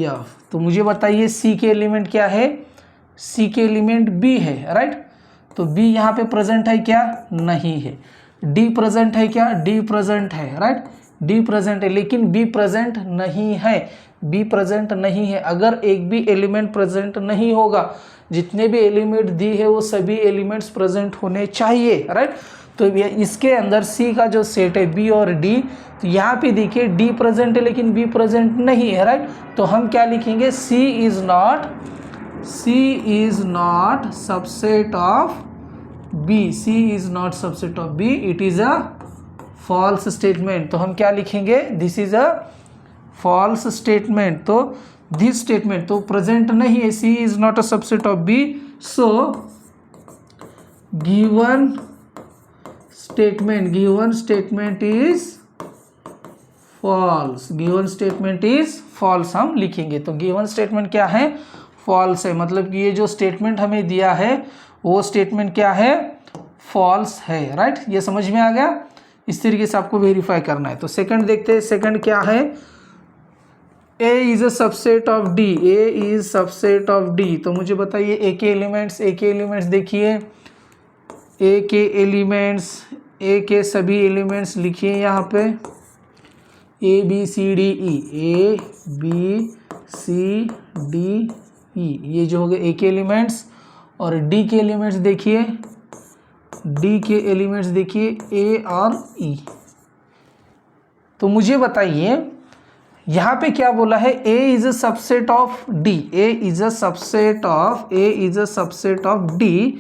एफ। तो मुझे बताइए सी के एलिमेंट क्या है, सी के एलिमेंट बी है, राइट। तो बी यहाँ पे प्रेजेंट है क्या, नहीं है। डी प्रेजेंट है क्या, डी प्रेजेंट है, राइट। डी प्रेजेंट है, लेकिन बी प्रेजेंट नहीं है। अगर एक भी एलिमेंट प्रेजेंट नहीं होगा, जितने भी एलिमेंट दी है वो सभी एलिमेंट्स प्रेजेंट होने चाहिए, राइट। तो इसके अंदर सी का जो सेट है बी और डी, तो यहाँ पे देखिए डी प्रेजेंट है लेकिन बी प्रेजेंट नहीं है, राइट। तो हम क्या लिखेंगे, C is not subset of B, it is a false statement. तो हम क्या लिखेंगे, this is a false statement. तो दिस स्टेटमेंट तो प्रेजेंट नहीं है, C is not a subset of B, so given statement is false हम लिखेंगे। तो गिवन स्टेटमेंट क्या है, फॉल्स है। मतलब कि ये जो स्टेटमेंट हमें दिया है वो स्टेटमेंट क्या है, फॉल्स है, राइट। ये समझ में आ गया। इस तरीके से आपको वेरीफाई करना है। तो सेकंड देखते हैं, सेकंड क्या है, A is a subset of D, A is subset of D। तो मुझे बताइए A के एलिमेंट्स देखिए, A के सभी एलिमेंट्स लिखिए यहाँ पे, A B C D E, A B C D E, ये जो हो गए A के एलिमेंट्स। और D के एलिमेंट्स देखिए, D के एलिमेंट्स देखिए A और E। तो मुझे बताइए यहाँ पे क्या बोला है, A is a subset of D, A is a subset of D।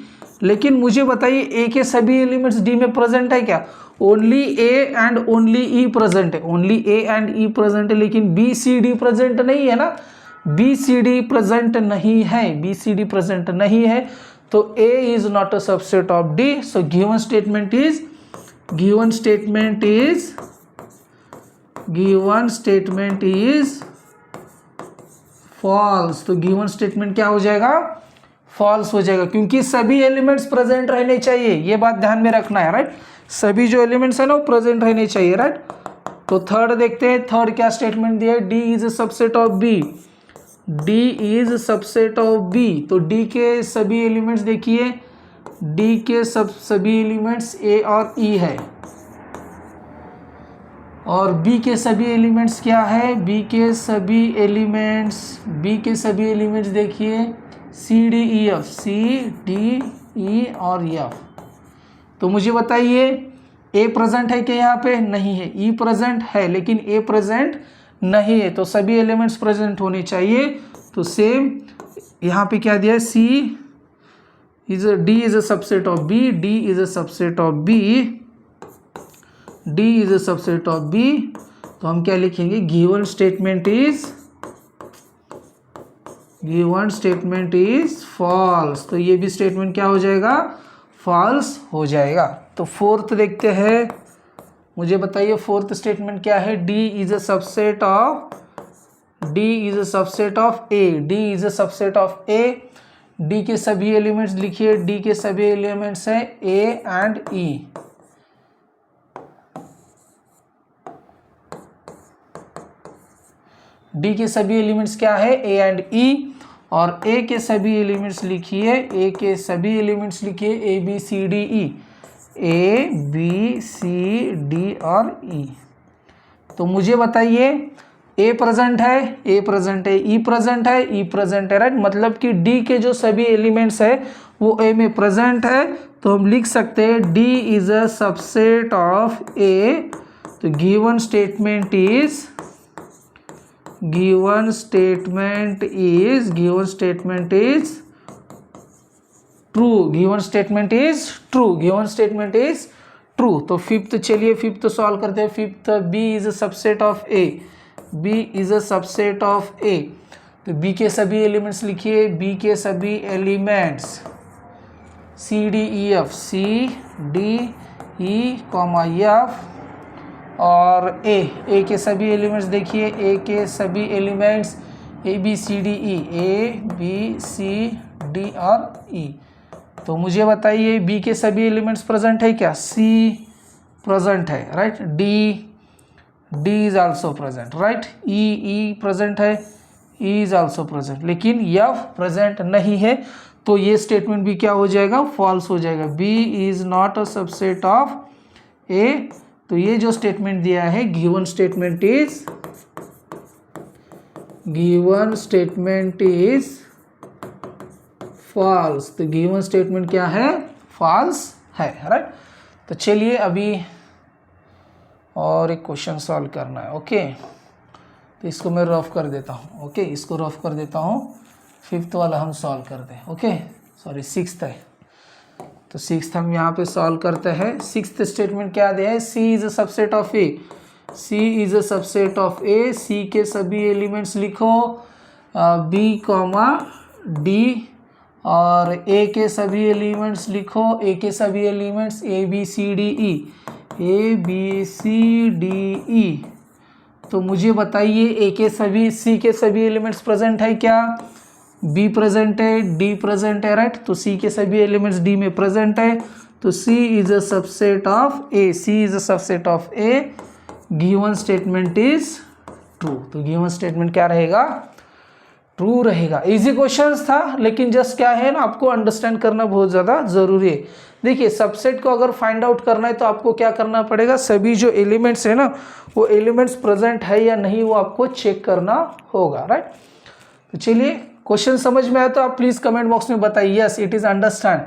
लेकिन मुझे बताइए A के सभी एलिमेंट्स D में प्रेजेंट है क्या? Only A and only E present है, only A and E present है, लेकिन B C D प्रेजेंट नहीं है ना, B C D प्रेजेंट नहीं है, B C D प्रेजेंट नहीं है। तो A is not a subset of D। So given statement is false. तो गिवन स्टेटमेंट क्या हो जाएगा? फॉल्स हो जाएगा, क्योंकि सभी एलिमेंट्स प्रेजेंट रहने चाहिए, ये बात ध्यान में रखना है, राइट। सभी जो एलिमेंट्स है ना वो प्रेजेंट रहने चाहिए, राइट। तो थर्ड देखते हैं, थर्ड क्या स्टेटमेंट दिया है, D is a subset of B, D is subset of B। तो D के सभी एलिमेंट्स देखिए, D के सभी एलिमेंट्स A और E है, और B के सभी एलिमेंट्स क्या है, B के सभी एलिमेंट्स देखिए C D E F, C D E और F। तो मुझे बताइए A प्रेजेंट है क्या? यहाँ पे नहीं है, E प्रेजेंट है लेकिन A प्रेजेंट नहीं है, तो सभी एलिमेंट्स प्रेजेंट होने चाहिए। तो सेम यहाँ पे क्या दिया है, D is a subset of B, D is a subset of B, D is a subset of B। तो हम क्या लिखेंगे, गिवन स्टेटमेंट इज फॉल्स। तो ये भी स्टेटमेंट क्या हो जाएगा, फॉल्स हो जाएगा। तो फोर्थ देखते हैं, मुझे बताइए फोर्थ स्टेटमेंट क्या है, D is a subset of A, D is a subset of A। D के सभी एलिमेंट्स लिखिए, D के सभी एलिमेंट्स हैं A एंड E। D के सभी एलिमेंट्स क्या है, A एंड E। और A के सभी एलिमेंट्स लिखिए, A B C D E, A B C D और E। तो मुझे बताइए A प्रेजेंट है, E प्रेजेंट है, राइट। मतलब कि D के जो सभी एलिमेंट्स है वो A में प्रेजेंट है। तो हम लिख सकते हैं D is a subset of A। तो गिवन स्टेटमेंट इज ट्रू। तो फिफ्थ, चलिए फिफ्थ सॉल्व करते हैं। Fifth, B is a subset of A, तो B के सभी एलिमेंट्स लिखिए, B के सभी elements C D E F, और A के सभी एलिमेंट्स देखिए, A के सभी elements A B C D और E। तो मुझे बताइए B के सभी एलिमेंट्स प्रेजेंट है क्या? C प्रेजेंट है, right. D is also present, right. E present है, E इज आल्सो प्रेजेंट, लेकिन F प्रेजेंट नहीं है। तो ये स्टेटमेंट भी क्या हो जाएगा, फॉल्स हो जाएगा। B is not a subset of A। तो ये जो स्टेटमेंट दिया है, गिवन स्टेटमेंट इज फॉल्स। तो गिवन स्टेटमेंट क्या है, फॉल्स है, राइट। तो चलिए अभी और एक क्वेश्चन सॉल्व करना है, ओके। तो इसको मैं रफ कर देता हूँ, ओके, इसको रफ कर देता हूँ। फिफ्थ वाला हम सॉल्व करते हैं, ओके, सॉरी सिक्स्थ है। तो सिक्स्थ हम यहाँ पे सॉल्व करते हैं। सिक्स्थ स्टेटमेंट क्या दिया है, C is a subset of A, C के सभी एलिमेंट्स लिखो B, D, और A के सभी एलिमेंट्स लिखो, A के सभी elements A B C D E। तो मुझे बताइए C के सभी एलिमेंट्स प्रेजेंट है क्या? B प्रेजेंट है, D प्रेजेंट है, राइट। तो C के सभी एलिमेंट्स D में प्रेजेंट है। तो C is a subset of A, given statement is true. तो गिवन स्टेटमेंट क्या रहेगा, ट्रू रहेगा। इजी क्वेश्चंस था, लेकिन जस्ट क्या है ना, आपको अंडरस्टैंड करना बहुत ज़्यादा ज़रूरी है। देखिए सबसेट को अगर फाइंड आउट करना है तो आपको क्या करना पड़ेगा, सभी जो एलिमेंट्स है ना वो एलिमेंट्स प्रेजेंट है या नहीं वो आपको चेक करना होगा, राइट। तो चलिए क्वेश्चन समझ में आया तो आप प्लीज़ कमेंट बॉक्स में बताइए यस इट इज़ अंडरस्टैंड।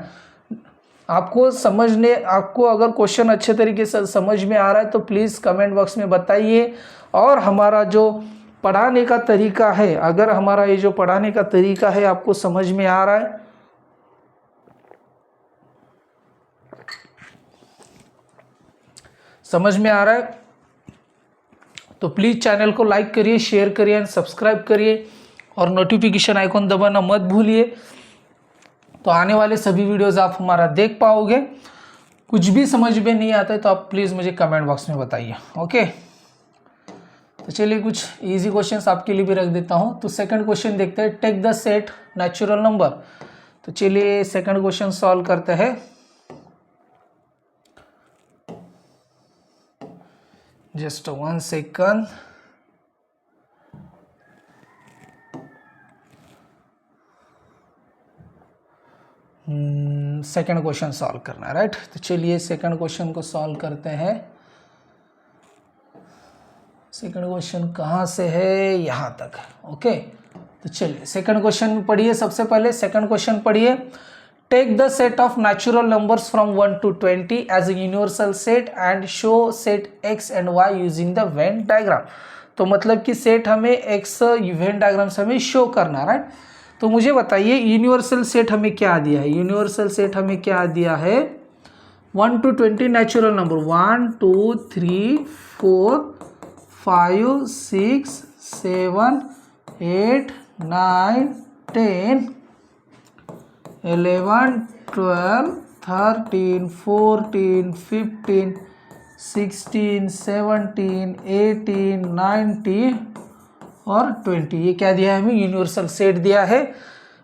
आपको अगर क्वेश्चन अच्छे तरीके से समझ में आ रहा है तो प्लीज़ कमेंट बॉक्स में बताइए। और हमारा जो पढ़ाने का तरीका है, अगर हमारा ये जो पढ़ाने का तरीका है आपको समझ में आ रहा है, समझ में आ रहा है तो प्लीज़ चैनल को लाइक करिए, शेयर करिए एंड सब्सक्राइब करिए और नोटिफिकेशन आइकॉन दबाना मत भूलिए। तो आने वाले सभी वीडियोस आप हमारा देख पाओगे। कुछ भी समझ में नहीं आता है तो आप प्लीज़ मुझे कमेंट बॉक्स में बताइए, ओके। तो चलिए कुछ इजी क्वेश्चंस आपके लिए भी रख देता हूँ। तो सेकंड क्वेश्चन देखते हैं, take the set natural number. तो चलिए सेकंड क्वेश्चन सॉल्व करते हैं। Just 1 second. Second question solve करना है, राइट। तो चलिए सेकंड क्वेश्चन को सॉल्व करते हैं। सेकंड क्वेश्चन कहाँ से है, यहाँ तक, ओके। तो चलिए सेकंड क्वेश्चन पढ़िए। सबसे पहले सेकंड क्वेश्चन पढ़िए, take the set of natural numbers from 1 to 20 as a universal set and show set x and y using the Venn diagram. तो मतलब कि सेट हमें x वेन डायग्राम से हमें शो करना, राइट। तो मुझे बताइए यूनिवर्सल सेट हमें क्या दिया है, यूनिवर्सल सेट हमें क्या दिया है, 1 to 20 नेचुरल नंबर 1 2 3 4 5 6 7 8 9 10 11 12 13 14 15 16 17 18 19 और 20। ये क्या दिया है हमें, यूनिवर्सल सेट दिया है।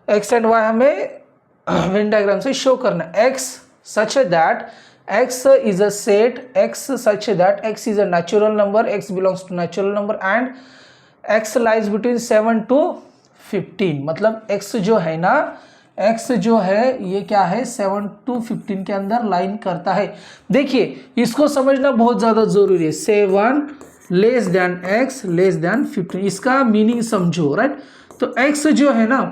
एक्स एंड वाई हमें वेन डायग्राम से शो करना है। X such that x is a set, x such that x is a natural number, x belongs to natural number and x lies between 7 to 15। मतलब x जो है ना, x जो है ये क्या है 7 to 15 के अंदर लाइन करता है। देखिए इसको समझना बहुत ज़्यादा ज़रूरी है। 7 less than x less than 15, इसका मीनिंग समझो, राइट। तो x जो है ना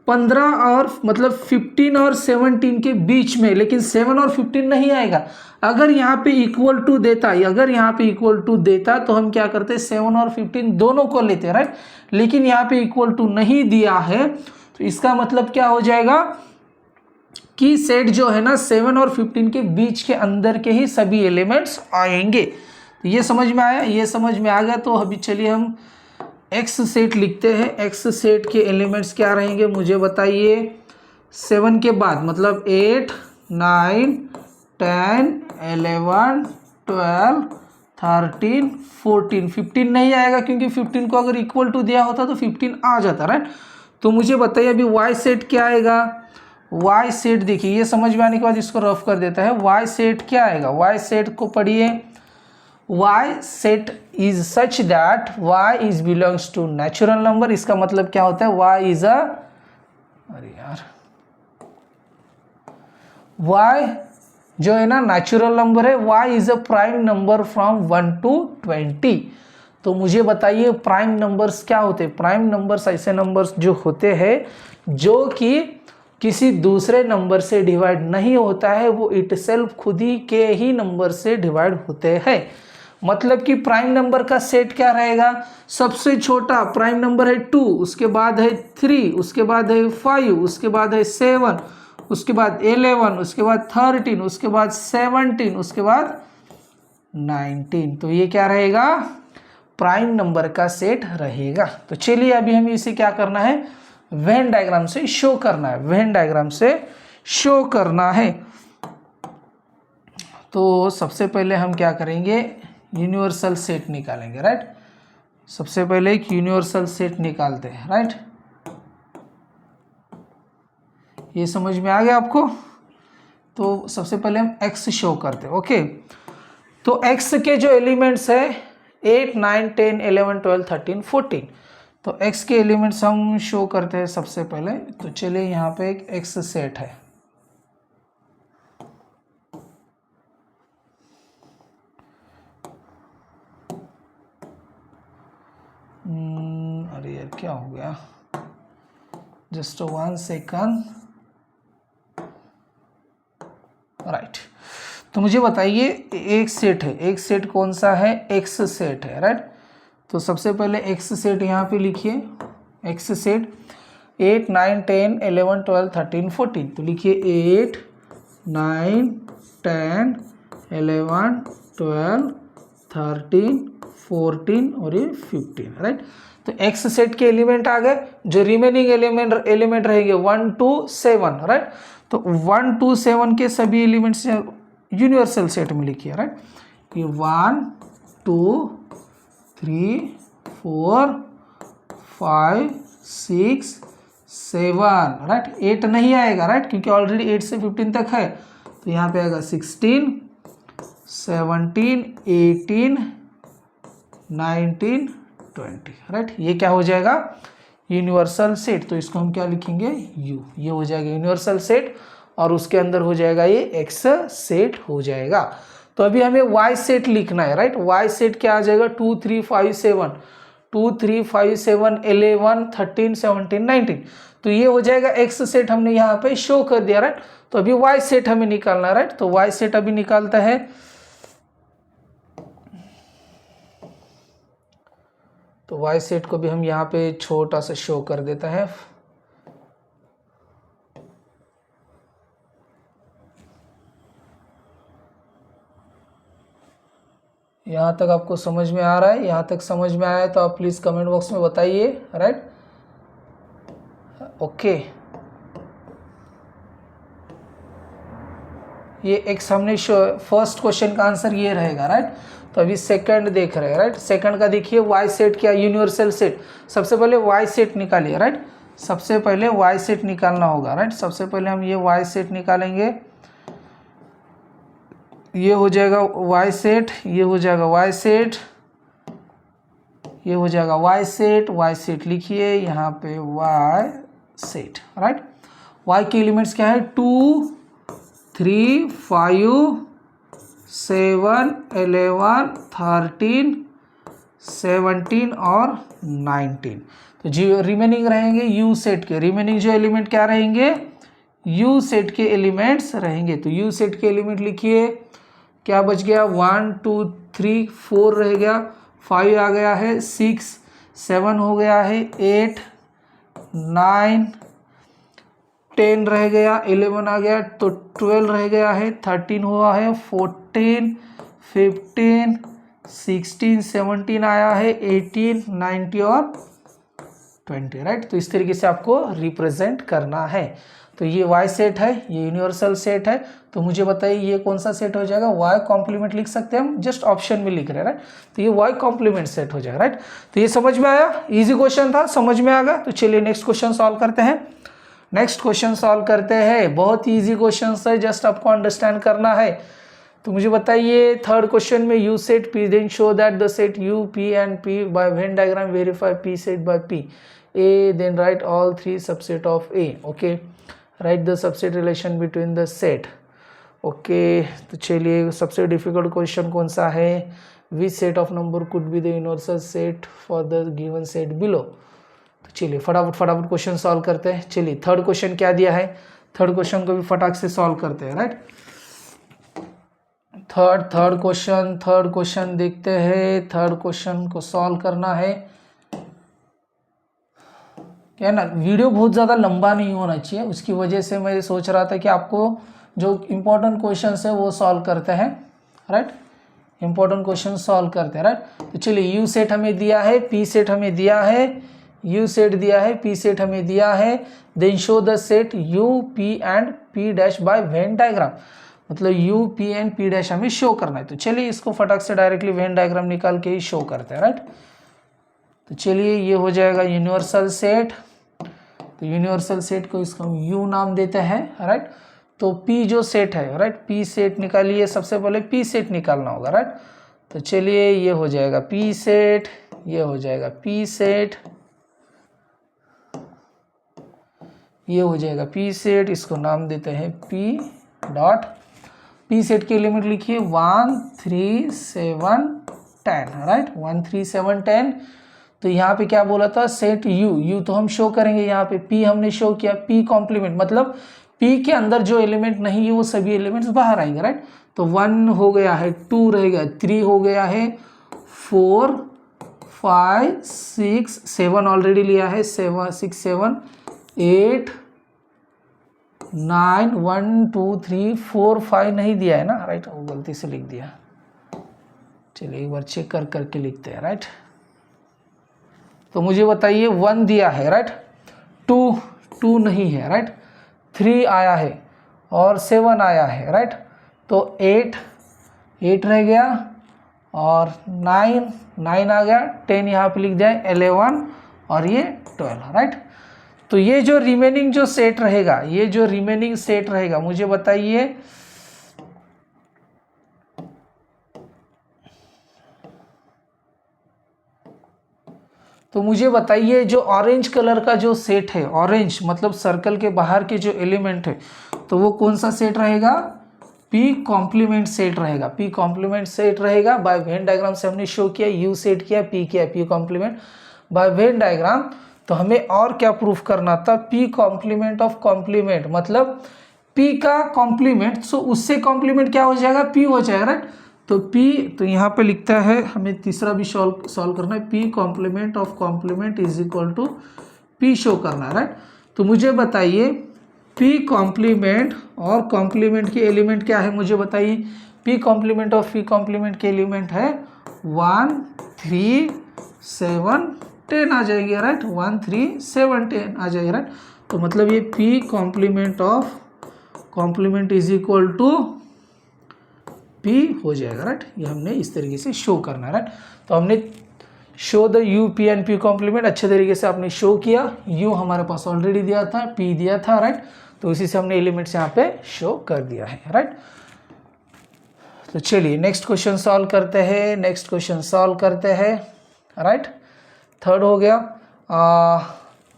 15 और मतलब 15 और 17 के बीच में, लेकिन 7 और 15 नहीं आएगा। अगर यहाँ पे इक्वल टू देता, अगर यहाँ पे इक्वल टू देता तो हम क्या करते, 7 और 15 दोनों को लेते, राइट। लेकिन यहाँ पे इक्वल टू नहीं दिया है तो इसका मतलब क्या हो जाएगा कि सेट जो है ना 7 और 15 के बीच के अंदर के ही सभी एलिमेंट्स आएंगे। तो ये समझ में आया, ये समझ में आ गया। तो अभी चलिए हम एक्स सेट लिखते हैं। एक्स सेट के एलिमेंट्स क्या रहेंगे मुझे बताइए। 7 के बाद मतलब 8 9 10 11 12 13 14 15 नहीं आएगा क्योंकि 15 को अगर इक्वल टू दिया होता तो 15 आ जाता, राइट। तो मुझे बताइए अभी वाई सेट क्या आएगा। वाई सेट देखिए, ये समझ में आने के बाद इसको रफ कर देता है। वाई सेट क्या आएगा, वाई सेट को पढ़िए। y set is such that y is belongs to natural number। इसका मतलब क्या होता है, y is a, अरे यार, y जो है ना नेचुरल नंबर है, y is a prime number from 1 to 20। तो मुझे बताइए प्राइम नंबर्स क्या होते हैं। प्राइम नंबर्स ऐसे नंबर्स जो होते हैं जो कि किसी दूसरे नंबर से डिवाइड नहीं होता है, वो इटसेल्फ खुद ही के ही नंबर से डिवाइड होते हैं। मतलब कि प्राइम नंबर का सेट क्या रहेगा, सबसे छोटा प्राइम नंबर है 2, उसके बाद है 3, उसके बाद है 5, उसके बाद है 7, उसके बाद 11, उसके बाद 13, उसके बाद 17, उसके बाद 19। तो ये क्या रहेगा, प्राइम नंबर का सेट रहेगा। तो चलिए अभी हमें इसे क्या करना है, वेन डायग्राम से शो करना है। वेन डायग्राम से शो करना है तो सबसे पहले हम क्या करेंगे, यूनिवर्सल सेट निकालेंगे, राइट। सबसे पहले एक यूनिवर्सल सेट निकालते हैं, राइट। ये समझ में आ गया आपको। तो सबसे पहले हम x शो करते हैं, ओके। तो x के जो एलिमेंट्स है 8 9 10 11 12 13 14। तो x के एलिमेंट्स हम शो करते हैं सबसे पहले। तो चलिए यहाँ पे एक x सेट है। अरे यार क्या हो गया, जस्ट 1 सेकंड। राइट, तो मुझे बताइए एक सेट है, एक सेट कौन सा है, एक्स सेट है। राइट, तो सबसे पहले एक्स सेट यहाँ पे लिखिए, एक्स सेट 8 9 10 11 12 13 14। तो लिखिए 8 9 10 11 12 13 14 और ये 15। राइट, तो एक्स सेट के एलिमेंट आ गए। जो रिमेनिंग एलिमेंट रहेंगे 1 2 7। राइट, तो 1 2 7 के सभी एलिमेंट्स यूनिवर्सल सेट में लिखिए। राइट, ये 1 2 3 4 5 6 7। राइट, 8 नहीं आएगा। राइट, क्योंकि ऑलरेडी 8 से 15 तक है। तो यहाँ पे आएगा 16 17 18 19 20। राइट, ये क्या हो जाएगा, यूनिवर्सल सेट। तो इसको हम क्या लिखेंगे, U। ये हो जाएगा यूनिवर्सल सेट और उसके अंदर हो जाएगा ये एक्स सेट हो जाएगा। तो अभी हमें वाई सेट लिखना है। राइट, वाई सेट क्या आ जाएगा, 2 3 5 7 2 3 5 7 11 13 17 19। तो ये हो जाएगा एक्स सेट, हमने यहाँ पे शो कर दिया। राइट, तो अभी वाई सेट हमें निकालना है। राइट, तो वाई सेट अभी निकालता है। तो वाई सेट को भी हम यहाँ पे छोटा सा शो कर देता है। यहाँ तक आपको समझ में आ रहा है? यहाँ तक समझ में आया है तो आप प्लीज़ कमेंट बॉक्स में बताइए। Right, okay. ये एक सामने फर्स्ट क्वेश्चन का आंसर ये रहेगा। राइट, तो अभी सेकंड देख रहे हैं। राइट, सेकंड का देखिए, वाई सेट क्या, यूनिवर्सल सेट। सबसे पहले वाई सेट निकालिए। राइट, सबसे पहले वाई सेट निकालना होगा। राइट, सबसे पहले हम ये वाई सेट निकालेंगे। ये हो जाएगा वाई सेट, ये हो जाएगा वाई सेट, ये हो जाएगा वाई सेट। वाई सेट लिखिए यहाँ पे वाई सेट। राइट, वाई के एलिमेंट्स क्या है, 2 3 5 7 11 13 17 और 19। तो जो रिमेनिंग रहेंगे यू सेट के, रिमेनिंग जो एलिमेंट क्या रहेंगे, यू सेट के एलिमेंट्स रहेंगे। तो यू सेट के एलिमेंट लिखिए, क्या बच गया, 1 2 3 4 रह गया, 5 आ गया है, 6 7 हो गया है, 8 9 10 रह गया, 11 आ गया, तो 12 रह गया है, 13 हुआ है, 14 15 16 17 आया है, 18 19 और 20। राइट, तो इस तरीके से आपको रिप्रेजेंट करना है। तो ये वाई सेट है, ये यूनिवर्सल सेट है। तो मुझे बताइए ये कौन सा सेट हो जाएगा, वाई कॉम्प्लीमेंट लिख सकते हैं हम, जस्ट ऑप्शन में लिख रहे हैं। राइट, तो ये वाई कॉम्प्लीमेंट सेट हो जाएगा। राइट, तो ये समझ में आया, इजी क्वेश्चन था, समझ में आ गया। तो चलिए नेक्स्ट क्वेश्चन सॉल्व करते हैं। नेक्स्ट क्वेश्चन सॉल्व करते हैं, बहुत ही ईजी क्वेश्चन है, जस्ट आपको अंडरस्टैंड करना है। तो मुझे बताइए थर्ड क्वेश्चन में, U set P then show that the set U P and P by Venn diagram verify P set by P A, then write all 3 subset of A. Okay, write the subset relation between the set. Okay, तो चलिए सबसे difficult question कौन सा है, which set of number could be the universal set for the given set below. तो चलिए फटाफट question solve करते हैं। चलिए थर्ड क्वेश्चन क्या दिया है, थर्ड क्वेश्चन को भी फटाक से सॉल्व करते हैं। राइट, थर्ड क्वेश्चन देखते हैं। थर्ड क्वेश्चन को सॉल्व करना है, क्या है ना, वीडियो बहुत ज़्यादा लंबा नहीं होना चाहिए, उसकी वजह से मैं सोच रहा था कि आपको जो इम्पोर्टेंट क्वेश्चन है वो सॉल्व करते हैं। राइट, इंपॉर्टेंट क्वेश्चन सॉल्व करते हैं। राइट, तो चलिए यू सेट हमें दिया है, पी सेट हमें दिया है, यू सेट दिया है, पी सेट हमें दिया है, then show the set U P and P dash by Venn diagram. मतलब U P and P dash हमें शो करना है। तो चलिए इसको फटाक से डायरेक्टली वेन डायग्राम निकाल के ही शो करते हैं। राइट, तो चलिए ये हो जाएगा यूनिवर्सल सेट। तो यूनिवर्सल सेट को इसको हम यू नाम देते हैं। राइट, तो पी जो सेट है, राइट, पी सेट निकालिए, सबसे पहले पी सेट निकालना होगा। राइट, तो चलिए ये हो जाएगा पी सेट, ये हो जाएगा पी सेट, ये हो जाएगा पी सेट, इसको नाम देते हैं पी डॉट। पी सेट के एलिमेंट लिखिए 1 3 7 10, राइट, 1 3 7 10। तो यहाँ पे क्या बोला था, सेट यू तो हम शो करेंगे, यहाँ पे पी हमने शो किया, पी कॉम्प्लीमेंट मतलब पी के अंदर जो एलिमेंट नहीं है वो सभी एलिमेंट्स बाहर आएंगे, राइट। तो 1 हो गया है, 2 रहेगा, 3 हो गया है, 4 5 6 7 ऑलरेडी लिया है, 7 6 7 8 9 1 2 3 4 5 नहीं दिया है ना, राइट, वो गलती से लिख दिया। चलिए एक बार चेक करके लिखते हैं, राइट। तो मुझे बताइए 1 दिया है, राइट, 2 नहीं है, राइट, 3 आया है और 7 आया है, राइट। तो 8 रह गया और 9 आ गया, 10 यहाँ पे लिख जाए, 11 और ये 12, राइट। तो ये जो रिमेनिंग जो सेट रहेगा, ये जो रिमेनिंग सेट रहेगा, मुझे बताइए तो मुझे बताइए जो ऑरेंज कलर का जो सेट है, ऑरेंज मतलब सर्कल के बाहर के जो एलिमेंट है, तो वो कौन सा सेट रहेगा, पी कॉम्प्लीमेंट सेट रहेगा, पी कॉम्प्लीमेंट सेट रहेगा। बाय वेन डायग्राम से हमने शो किया, यू सेट किया, P complement by Venn diagram. तो हमें और क्या प्रूफ करना था, पी कॉम्प्लीमेंट ऑफ कॉम्प्लीमेंट मतलब पी का कॉम्प्लीमेंट, सो उससे कॉम्प्लीमेंट क्या हो जाएगा, पी हो जाएगा, राइट। तो पी, तो यहाँ पे लिखता है, हमें तीसरा भी सॉल्व करना है, P complement of complement is equal to P show करना है, राइट। तो मुझे बताइए पी कॉम्प्लीमेंट और कॉम्प्लीमेंट के एलिमेंट क्या है, मुझे बताइए। P complement of P complement के एलिमेंट है 1 3 7 10 आ जाएगी, राइट, 1 3 7 10 आ जाएगी, राइट। तो मतलब ये P complement of complement is equal to P हो जाएगा, राइट। ये हमने इस तरीके से शो करना है, राइट। तो हमने show the U P and P complement अच्छे तरीके से आपने शो किया। यू हमारे पास ऑलरेडी दिया था, पी दिया था, राइट। तो इसी से हमने एलिमेंट्स यहाँ पे शो कर दिया है, राइट। तो चलिए नेक्स्ट क्वेश्चन सॉल्व करते हैं, नेक्स्ट क्वेश्चन सॉल्व करते हैं, राइट। थर्ड हो गया।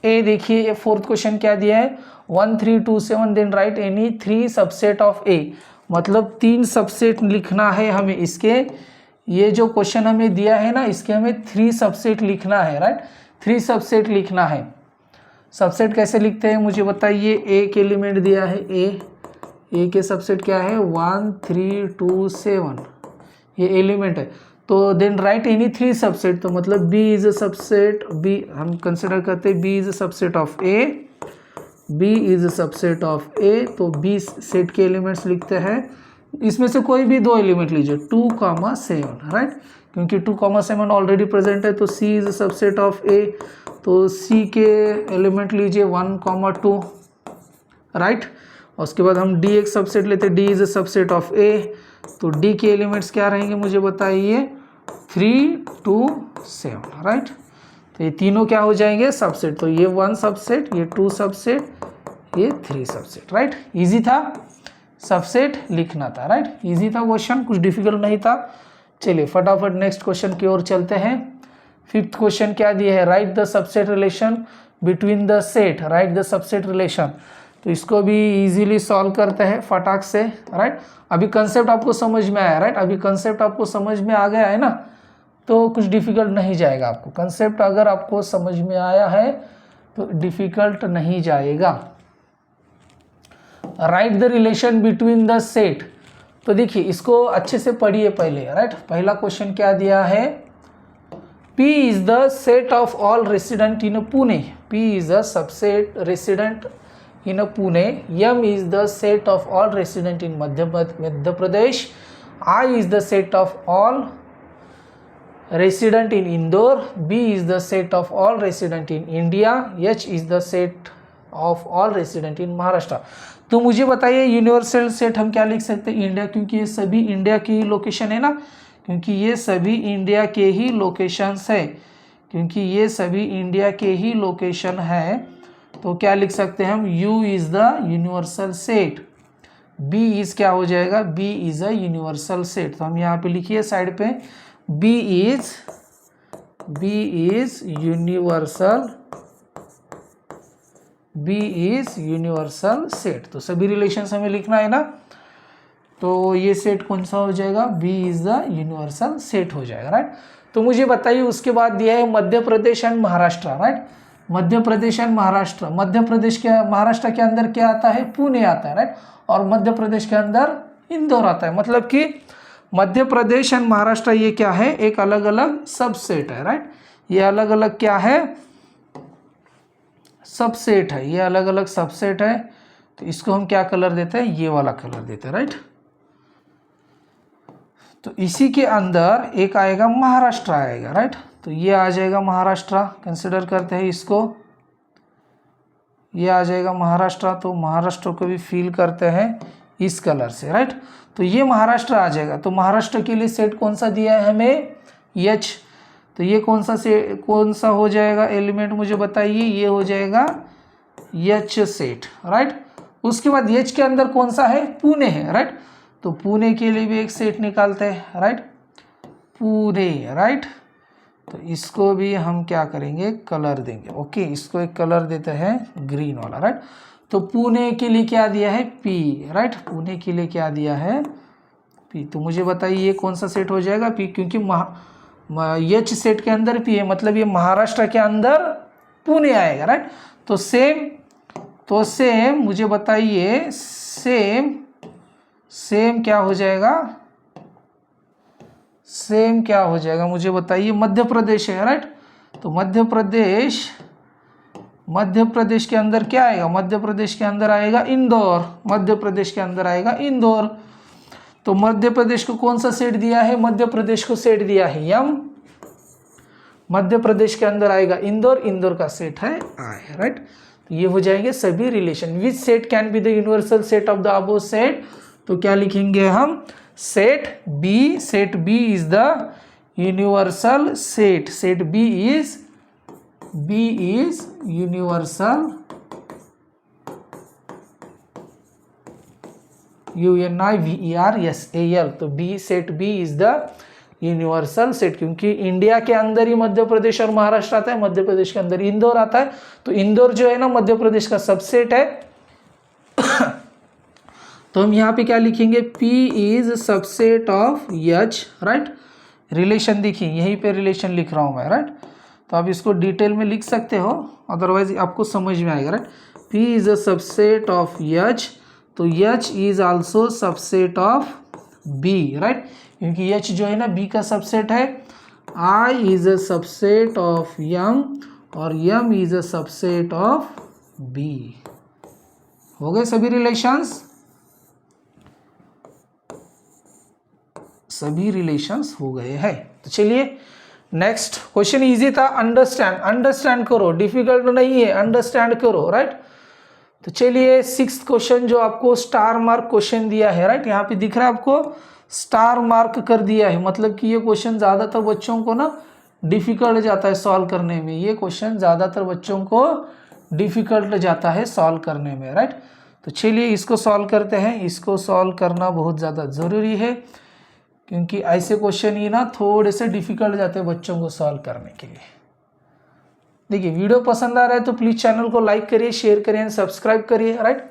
ए देखिए, ये फोर्थ क्वेश्चन क्या दिया है, 1 3 2 7 then write any 3 subset of A, मतलब 3 सबसेट लिखना है हमें इसके। ये जो क्वेश्चन हमें दिया है ना, इसके हमें 3 सबसेट लिखना है, राइट, 3 सबसेट लिखना है। सबसेट कैसे लिखते हैं मुझे बताइए। ए के एलिमेंट दिया है, ए के सबसेट क्या है 1 3 2 7, ये एलिमेंट है। तो देन राइट एनी 3 सबसेट, तो मतलब B is a subset, B हम कंसिडर करते हैं B is a subset of A, B is a subset of A. तो बी सेट के एलिमेंट्स लिखते हैं, इसमें से कोई भी 2 एलिमेंट लीजिए 2, 7, राइट, क्योंकि 2, 7 ऑलरेडी प्रेजेंट है। तो सी is a subset of A, तो सी के एलिमेंट लीजिए 1, 2, राइट। और उसके बाद हम डी एक सबसेट लेते हैं, D is a subset of A, तो डी के एलिमेंट्स क्या रहेंगे मुझे बताइए 3, 2, 7, राइट। तो ये तीनों क्या हो जाएंगे सबसेट, तो ये 1 सबसेट, ये 2 सबसेट, ये 3 सबसेट, राइट। इजी था, सबसेट लिखना था, राइट, इजी था क्वेश्चन, कुछ डिफिकल्ट नहीं था। चलिए फटाफट नेक्स्ट क्वेश्चन की ओर चलते हैं। फिफ्थ क्वेश्चन क्या दिया है, right the subset relation between the set, right the subset relation. तो इसको भी इजीली सॉल्व करते हैं फटाक से, राइट। अभी कंसेप्ट आपको समझ में आया, राइट, अभी कंसेप्ट आपको समझ में आ गया है ना, तो कुछ डिफिकल्ट नहीं जाएगा आपको। कंसेप्ट अगर आपको समझ में आया है तो डिफिकल्ट नहीं जाएगा। Right the relation between the set, तो देखिए इसको अच्छे से पढ़िए पहले, राइट। पहला क्वेश्चन क्या दिया है, P is the set of all resident in Pune, P is a subset resident in Pune, M is the set of all resident in Madhya Pradesh, I is the set of all resident in Indore, B is the set of all resident in India, H is the set of all resident in Maharashtra। तो मुझे बताइए universal set हम क्या लिख सकते हैं, India, क्योंकि ये सभी इंडिया की लोकेशन है ना, क्योंकि ये सभी इंडिया के ही लोकेशंस है, क्योंकि ये सभी इंडिया के ही लोकेशन है, तो क्या लिख सकते हैं हम, U is the universal set. B is क्या हो जाएगा, B is a universal set. तो हम यहाँ पे लिखिए साइड पे, B is universal, B is universal set. तो सभी रिलेशंस हमें लिखना है ना, तो ये सेट कौन सा हो जाएगा, B is the universal set हो जाएगा, राइट। तो मुझे बताइए उसके बाद दिया है Madhya Pradesh and Maharashtra, right. Madhya Pradesh and Maharashtra, Madhya Pradesh के महाराष्ट्र के अंदर क्या आता है, पुणे आता है, राइट। और मध्य प्रदेश के अंदर इंदौर आता है। मतलब कि मध्य प्रदेश एंड महाराष्ट्र ये क्या है, एक अलग अलग सबसेट है, राइट। ये अलग अलग क्या है, सबसेट है, ये अलग अलग सबसेट है। तो इसको हम क्या कलर देते हैं, ये वाला कलर देते हैं, राइट। तो इसी के अंदर एक आएगा महाराष्ट्र आएगा, राइट। तो ये आ जाएगा महाराष्ट्र, कंसिडर करते हैं इसको, ये आ जाएगा महाराष्ट्र। तो महाराष्ट्र को भी फील करते हैं इस कलर से, राइट। तो ये महाराष्ट्र आ जाएगा। तो महाराष्ट्र के लिए सेट कौन सा दिया है हमें, एच। तो ये कौन सा हो जाएगा एलिमेंट, मुझे बताइए, ये हो जाएगा एच सेट, राइट। उसके बाद एच के अंदर कौन सा है, पुणे है, राइट। तो पुणे के लिए भी एक सेट निकालते हैं, राइट, पुणे, राइट। तो इसको भी हम क्या करेंगे, कलर देंगे, ओके। इसको एक कलर देते हैं ग्रीन वाला, राइट। तो पुणे के लिए क्या दिया है, पी, राइट। पुणे के लिए क्या दिया है, पी। तो मुझे बताइए ये कौन सा सेट हो जाएगा, पी, क्योंकि एच सेट के अंदर पी है, मतलब ये महाराष्ट्र के अंदर पुणे आएगा, राइट। तो सेम मुझे बताइए, सेम क्या हो जाएगा, सेम क्या हो जाएगा मुझे बताइए, मध्य प्रदेश है, राइट। तो मध्य प्रदेश के अंदर क्या आएगा, मध्य प्रदेश के अंदर आएगा इंदौर, मध्य प्रदेश के अंदर आएगा इंदौर। तो मध्य प्रदेश को कौन सा सेट दिया है, मध्य प्रदेश को सेट दिया है यम, मध्य प्रदेश के अंदर आएगा इंदौर, इंदौर का सेट है आई, राइट। तो ये हो जाएंगे सभी relation. Which set can be the universal set of the above set, तो क्या लिखेंगे हम, set B is the universal set, set B is universal, UNIVERSAL। तो B, set B is the universal set, क्योंकि इंडिया के अंदर ही मध्य प्रदेश और महाराष्ट्र आता है, मध्य प्रदेश के अंदर इंदौर आता है। तो इंदौर जो है ना मध्य प्रदेश का सबसेट है। तो हम यहाँ पे क्या लिखेंगे, P is subset of H, right. Relation देखिए, यहीं पे रिलेशन लिख रहा हूँ मैं, राइट। तो आप इसको डिटेल में लिख सकते हो, अदरवाइज आपको समझ में आएगा, right. P is a subset of H, तो H is also subset of B, right. क्योंकि H जो है ना B का सबसेट है। I is a subset of M और M is a subset of B। हो गए सभी रिलेशंस, सभी रिलेशंस हो गए हैं। तो चलिए नेक्स्ट क्वेश्चन, इजी था, अंडरस्टैंड करो, डिफिकल्ट नहीं है, अंडरस्टैंड करो, राइट। तो चलिए 6th क्वेश्चन जो आपको स्टार मार्क क्वेश्चन दिया है, राइट। यहाँ पे दिख रहा है आपको स्टार मार्क कर दिया है, मतलब कि ये क्वेश्चन ज़्यादातर बच्चों को ना डिफिकल्ट जाता है सॉल्व करने में, ये क्वेश्चन ज़्यादातर बच्चों को डिफिकल्ट जाता है सॉल्व करने में, राइट। तो चलिए इसको सॉल्व करते हैं। इसको सॉल्व करना बहुत ज़्यादा ज़रूरी है, क्योंकि ऐसे क्वेश्चन ही ना थोड़े से डिफिकल्ट जाते हैं बच्चों को सॉल्व करने के लिए। देखिए वीडियो पसंद आ रहा है तो प्लीज़ चैनल को लाइक करिए, शेयर करिए एंड सब्सक्राइब करिए, राइट।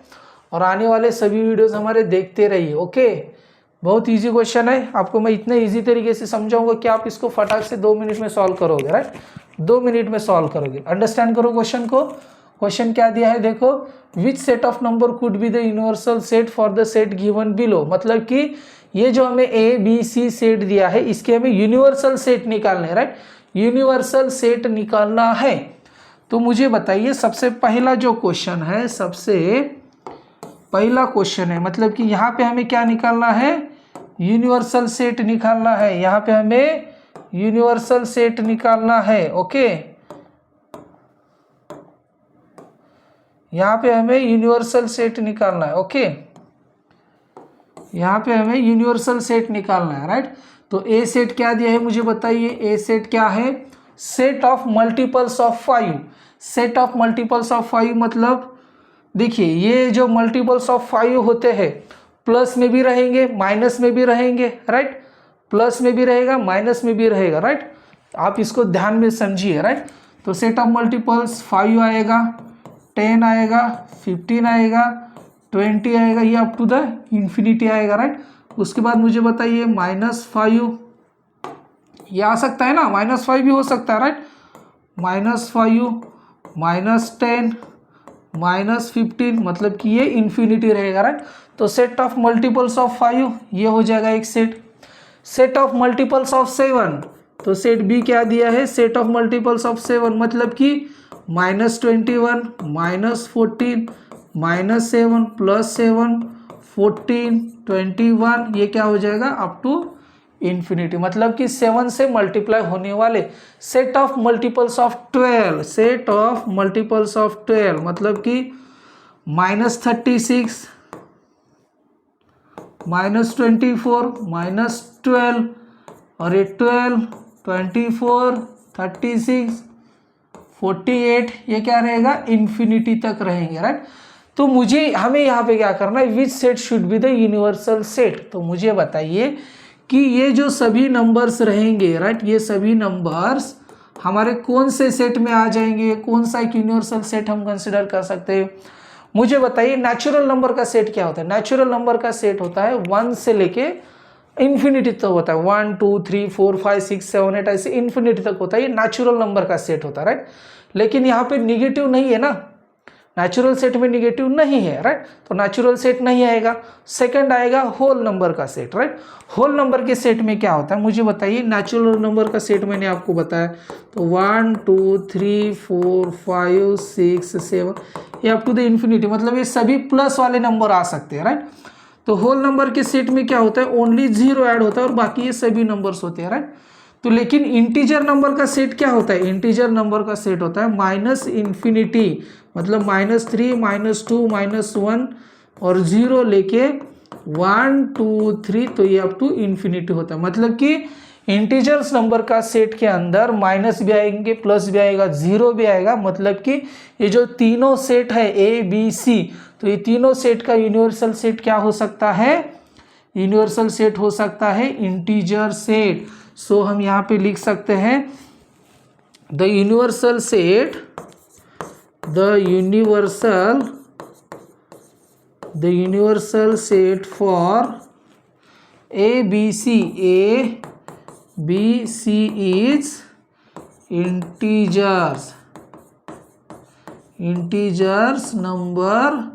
और आने वाले सभी वीडियोस हमारे देखते रहिए, ओके। बहुत इजी क्वेश्चन है, आपको मैं इतने इजी तरीके से समझाऊंगा कि आप इसको फटाक से 2 मिनट में सॉल्व करोगे, राइट। 2 मिनट में सॉल्व करोगे। अंडरस्टैंड करो क्वेश्चन को। क्वेश्चन क्या दिया है देखो, which set of number could be the universal set for the set given below. मतलब कि ये जो हमें ABC सेट दिया है, इसके हमें यूनिवर्सल सेट निकालना है, राइट। यूनिवर्सल सेट निकालना है। तो मुझे बताइए सबसे पहला जो क्वेश्चन है, सबसे पहला क्वेश्चन है, मतलब कि यहाँ पे हमें क्या निकालना है, यूनिवर्सल सेट निकालना है। यहाँ पे हमें यूनिवर्सल सेट निकालना है, ओके। यहाँ पे हमें यूनिवर्सल सेट निकालना है, ओके। यहाँ पे हमें यूनिवर्सल सेट निकालना है, राइट। तो ए सेट क्या दिया है मुझे बताइए, ए सेट क्या है, set of multiples of 5। Set of multiples of 5 मतलब देखिए ये जो मल्टीपल्स ऑफ 5 होते हैं प्लस में भी रहेंगे, माइनस में भी रहेंगे, राइट, प्लस में भी रहेगा, माइनस में भी रहेगा, राइट। आप इसको ध्यान में समझिए, राइट। तो सेट ऑफ मल्टीपल्स 5 आएगा, 10 आएगा, 15 आएगा, 20 आएगा, ये अप टू द इन्फिनिटी आएगा, राइट। उसके बाद मुझे बताइए -5, ये आ सकता है ना, -5 भी हो सकता है, राइट। -5, -10, -15, मतलब कि ये इन्फिनिटी रहेगा, राइट। तो सेट ऑफ मल्टीपल्स ऑफ 5 ये हो जाएगा एक set. Set of multiples of 7, तो सेट बी क्या दिया है, सेट ऑफ मल्टीपल्स ऑफ 7 मतलब कि -21, -14, -7 +7 14 21, ये क्या हो जाएगा अप टू इन्फिनिटी, मतलब कि 7 से मल्टीप्लाई होने वाले set of multiples of 12, set of multiples of 12 मतलब कि -36, -24, -12 और ये 12, 24, 36, 48, ये क्या रहेगा इन्फिनिटी तक रहेंगे, राइट। तो हमें यहाँ पे क्या करना है, which set should be the universal set. तो मुझे बताइए कि ये जो सभी नंबर्स रहेंगे, राइट, ये सभी नंबर्स हमारे कौन से सेट में आ जाएंगे, कौन सा एक यूनिवर्सल सेट हम कंसिडर कर सकते हैं। मुझे बताइए नेचुरल नंबर का सेट क्या होता है। नेचुरल नंबर का सेट होता है 1 से लेके इन्फिनिटी तक होता है, 1 2 3 4 5 6 7 8 ऐसे इन्फिनिटी तक होता है, ये नेचुरल नंबर का सेट होता है, राइट। लेकिन यहाँ पे निगेटिव नहीं है ना, नेचुरल सेट में निगेटिव नहीं है, राइट। तो नेचुरल सेट नहीं आएगा। सेकंड आएगा होल नंबर का सेट, राइट। होल नंबर के सेट में क्या होता है मुझे बताइए। नेचुरल नंबर का सेट मैंने आपको बताया, तो 1 2 3 4 5 6 7 ये अप टू द इन्फिनिटी, मतलब ये सभी प्लस वाले नंबर आ सकते हैं, राइट। तो होल नंबर के सेट में क्या होता है, ओनली 0 ऐड होता है और बाकी ये सभी नंबर्स होते हैं, राइट। तो लेकिन इंटीजर नंबर का सेट क्या होता है, इंटीजर नंबर का सेट होता है -इन्फिनिटी, मतलब -3 -2 -1 और 0 लेके 1 2 3, तो ये अप टू इन्फिनिटी होता है। मतलब कि इंटीजर्स नंबर का सेट के अंदर माइनस भी आएंगे, प्लस भी आएगा, 0 भी आएगा, मतलब कि ये जो तीनों सेट है ए बी सी, तो ये तीनों सेट का यूनिवर्सल सेट क्या हो सकता है, यूनिवर्सल सेट हो सकता है इंटीजर सेट। सो हम यहाँ पे लिख सकते हैं the universal set, the universal set for a b c is integers number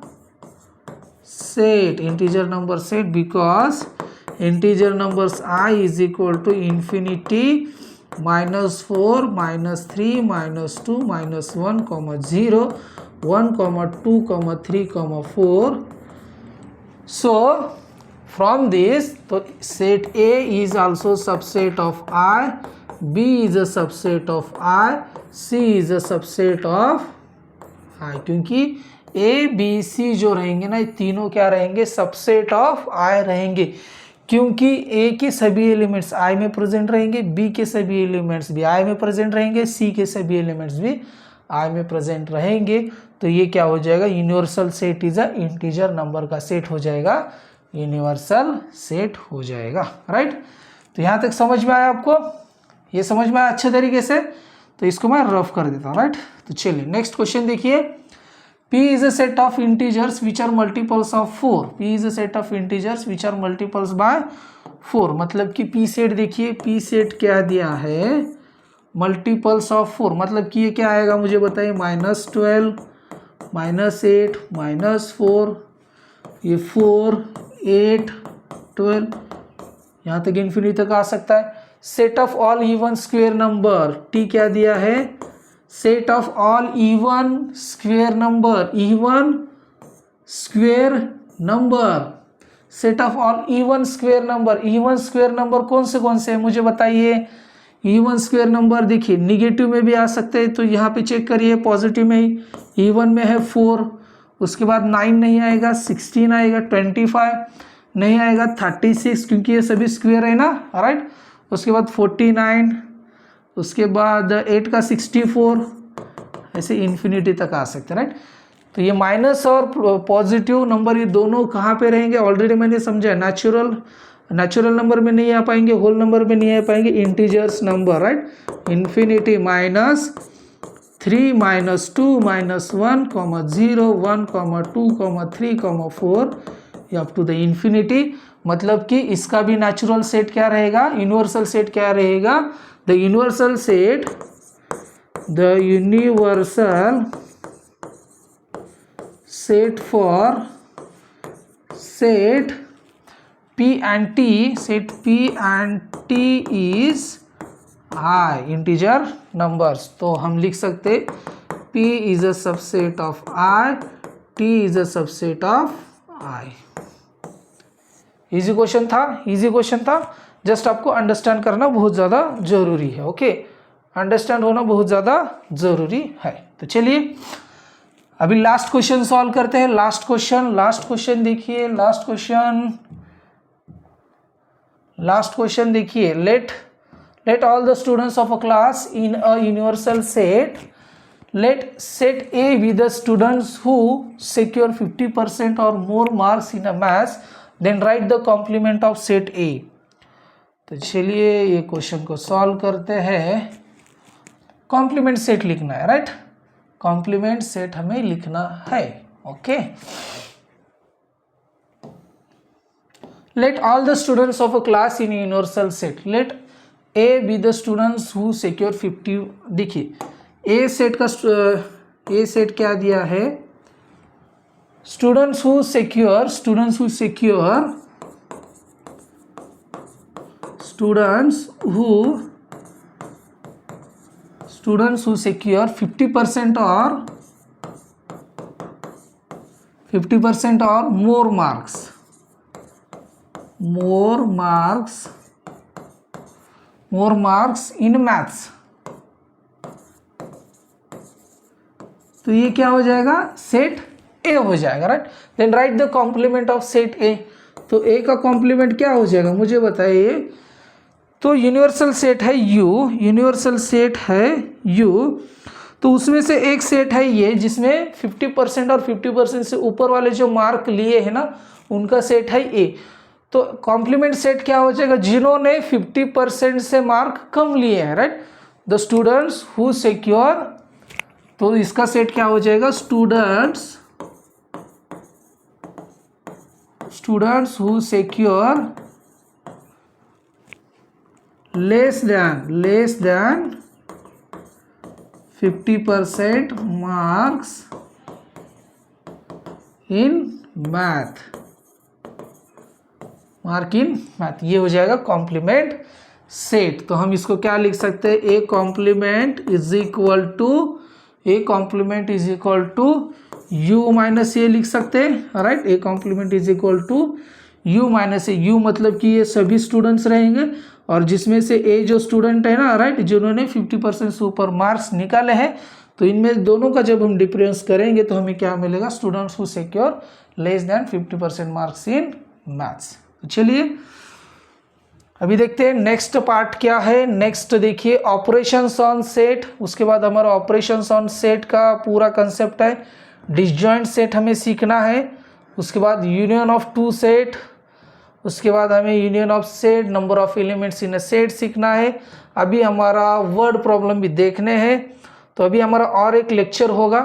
set because integer numbers I is equal to infinity, -4, -3, -2, -1, -0, 1, 2, 3, 4. So from this, तो set A is also subset of I, B is a subset of I, C is a subset of I, क्योंकि A B C जो रहेंगे ना, ये तीनों क्या रहेंगे, subset of I रहेंगे, क्योंकि ए के सभी एलिमेंट्स आई में प्रेजेंट रहेंगे, बी के सभी एलिमेंट्स भी आई में प्रेजेंट रहेंगे, सी के सभी एलिमेंट्स भी आई में प्रेजेंट रहेंगे। तो ये क्या हो जाएगा, universal set is a integer number का सेट हो जाएगा, यूनिवर्सल सेट हो जाएगा, राइट। तो यहाँ तक समझ में आया आपको, ये समझ में आया अच्छे तरीके से, तो इसको मैं रफ कर देता हूँ, राइट। तो चलिए नेक्स्ट क्वेश्चन देखिए। P is a set of integers which are multiples of 4. P is a set of integers which are multiples by 4. मतलब कि P सेट देखिए, P सेट क्या दिया है, मल्टीपल्स ऑफ 4, मतलब कि ये क्या आएगा मुझे बताइए, -12, -8, -4, ये 4 8 12, यहाँ तक इन्फिनिटी तक आ सकता है। Set of all even square number, T क्या दिया है, set of all even square number, even square number, set of all even square number. Even square number कौन से हैं मुझे बताइए। इवन स्क्वेयर नंबर देखिए निगेटिव में भी आ सकते हैं, तो यहाँ पे चेक करिए, पॉजिटिव में ही इवन में है 4, उसके बाद 9 नहीं आएगा, 16 आएगा, 25 नहीं आएगा, 36 क्योंकि ये सभी स्क्वेयर है ना, राइट। उसके बाद 49, उसके बाद 8 का 64, ऐसे इन्फिनिटी तक आ सकते हैं, राइट। तो ये माइनस और पॉजिटिव नंबर ये दोनों कहाँ पे रहेंगे, ऑलरेडी मैंने समझा, नेचुरल नंबर में नहीं आ पाएंगे, होल नंबर में नहीं आ पाएंगे, integers number, right. Infinity minus 3 minus 2 minus 1 0 1 2 3 4 up to the infinity. मतलब कि इसका भी नेचुरल सेट क्या रहेगा, यूनिवर्सल सेट क्या रहेगा, the universal set for set P and T is I, integer numbers. तो हम लिख सकते P is a subset of I, T is a subset of I। Easy question था, जस्ट आपको अंडरस्टैंड करना बहुत ज़्यादा जरूरी है। ओके, अंडरस्टैंड होना बहुत ज़्यादा जरूरी है। तो चलिए अभी लास्ट क्वेश्चन सॉल्व करते हैं। लास्ट क्वेश्चन देखिए, लास्ट क्वेश्चन देखिए, let all the students of a class in a universal set, let set A be the students who secure 50% or more marks in a math, then write the complement of set A। तो चलिए ये question को solve करते हैं। Complement set लिखना है, right, complement set हमें लिखना है। Okay, let all the students of a class in a universal set, let A be the students who secure 50। देखिए A सेट क्या दिया है, students who secure 50% or more marks in maths। तो ये क्या हो जाएगा, सेट ए हो जाएगा, right. Then right the complement of set A. तो ए का कॉम्प्लीमेंट क्या हो जाएगा मुझे बताइए। तो यूनिवर्सल सेट है यू, तो उसमें से एक सेट है ये जिसमें 50% और 50% से ऊपर वाले जो मार्क लिए हैं ना, उनका सेट है ए। तो कॉम्प्लीमेंट सेट क्या हो जाएगा, जिन्होंने 50% से मार्क कम लिए हैं, right, the students who secure. तो इसका सेट क्या हो जाएगा, students who secure less than 50% marks in math, ये हो जाएगा कॉम्प्लीमेंट सेट। तो हम इसको क्या लिख सकते हैं, A complement is equal to U minus A लिख सकते हैं, right. A complement is equal to U minus A, U मतलब कि ये सभी स्टूडेंट्स रहेंगे और जिसमें से ए जो स्टूडेंट है ना, राइट, जिन्होंने 50% से ऊपर मार्क्स निकाले हैं। तो इनमें दोनों का जब हम डिफरेंस करेंगे तो हमें क्या मिलेगा, students who secure less than 50% marks in maths. चलिए अभी देखते हैं नेक्स्ट पार्ट क्या है। नेक्स्ट देखिए ऑपरेशंस ऑन सेट। उसके बाद हमारा ऑपरेशंस ऑन सेट का पूरा कंसेप्ट है। डिसजॉइंट सेट हमें सीखना है। उसके बाद यूनियन ऑफ टू सेट, उसके बाद हमें union of set, number of elements in a set सीखना है। अभी हमारा वर्ड प्रॉब्लम भी देखने हैं। तो अभी हमारा और एक लेक्चर होगा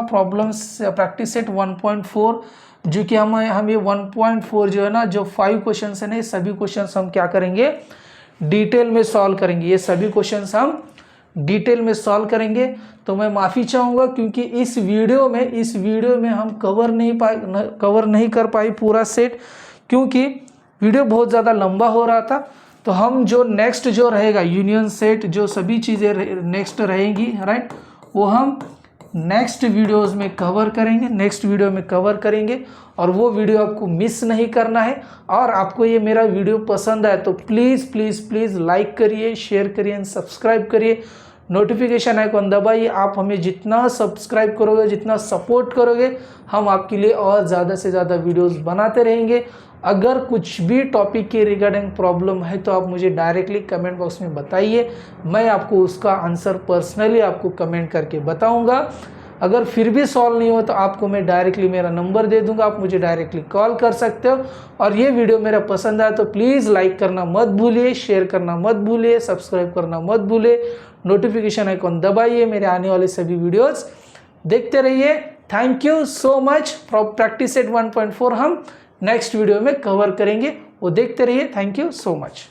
प्रॉब्लम्स प्रैक्टिस सेट 1.4, जो कि हम ये 1.4 जो है ना, जो 5 क्वेश्चन है ना, ये सभी क्वेश्चन हम क्या करेंगे, डिटेल में सॉल्व करेंगे। ये सभी क्वेश्चन हम डिटेल में सॉल्व करेंगे। तो मैं माफ़ी चाहूँगा क्योंकि इस वीडियो में हम कवर नहीं कर पाए पूरा सेट, क्योंकि वीडियो बहुत ज़्यादा लंबा हो रहा था। तो हम जो नेक्स्ट जो रहेगा यूनियन सेट, जो सभी चीज़ें नेक्स्ट रहेंगी, राइट, वो हम नेक्स्ट वीडियो में कवर करेंगे और वो वीडियो आपको मिस नहीं करना है। और आपको ये मेरा वीडियो पसंद आए तो प्लीज़ लाइक करिए, शेयर करिए एंड सब्सक्राइब करिए। नोटिफिकेशन आइकॉन दबाइए। आप हमें जितना सब्सक्राइब करोगे, जितना सपोर्ट करोगे, हम आपके लिए और ज़्यादा से ज़्यादा वीडियोस बनाते रहेंगे। अगर कुछ भी टॉपिक के रिगार्डिंग प्रॉब्लम है तो आप मुझे डायरेक्टली कमेंट बॉक्स में बताइए, मैं आपको उसका आंसर पर्सनली आपको कमेंट करके बताऊंगा। अगर फिर भी सॉल्व नहीं हो तो आपको मैं डायरेक्टली मेरा नंबर दे दूंगा, आप मुझे डायरेक्टली कॉल कर सकते हो। और ये वीडियो मेरा पसंद आया तो प्लीज़ लाइक करना मत भूलिए, शेयर करना मत भूलिए, सब्सक्राइब करना मत भूलिए, नोटिफिकेशन आइकॉन दबाइए, मेरे आने वाले सभी वीडियोज़ देखते रहिए। Thank you so much. Practice set 1.4 हम नेक्स्ट वीडियो में कवर करेंगे, वो देखते रहिए। Thank you so much.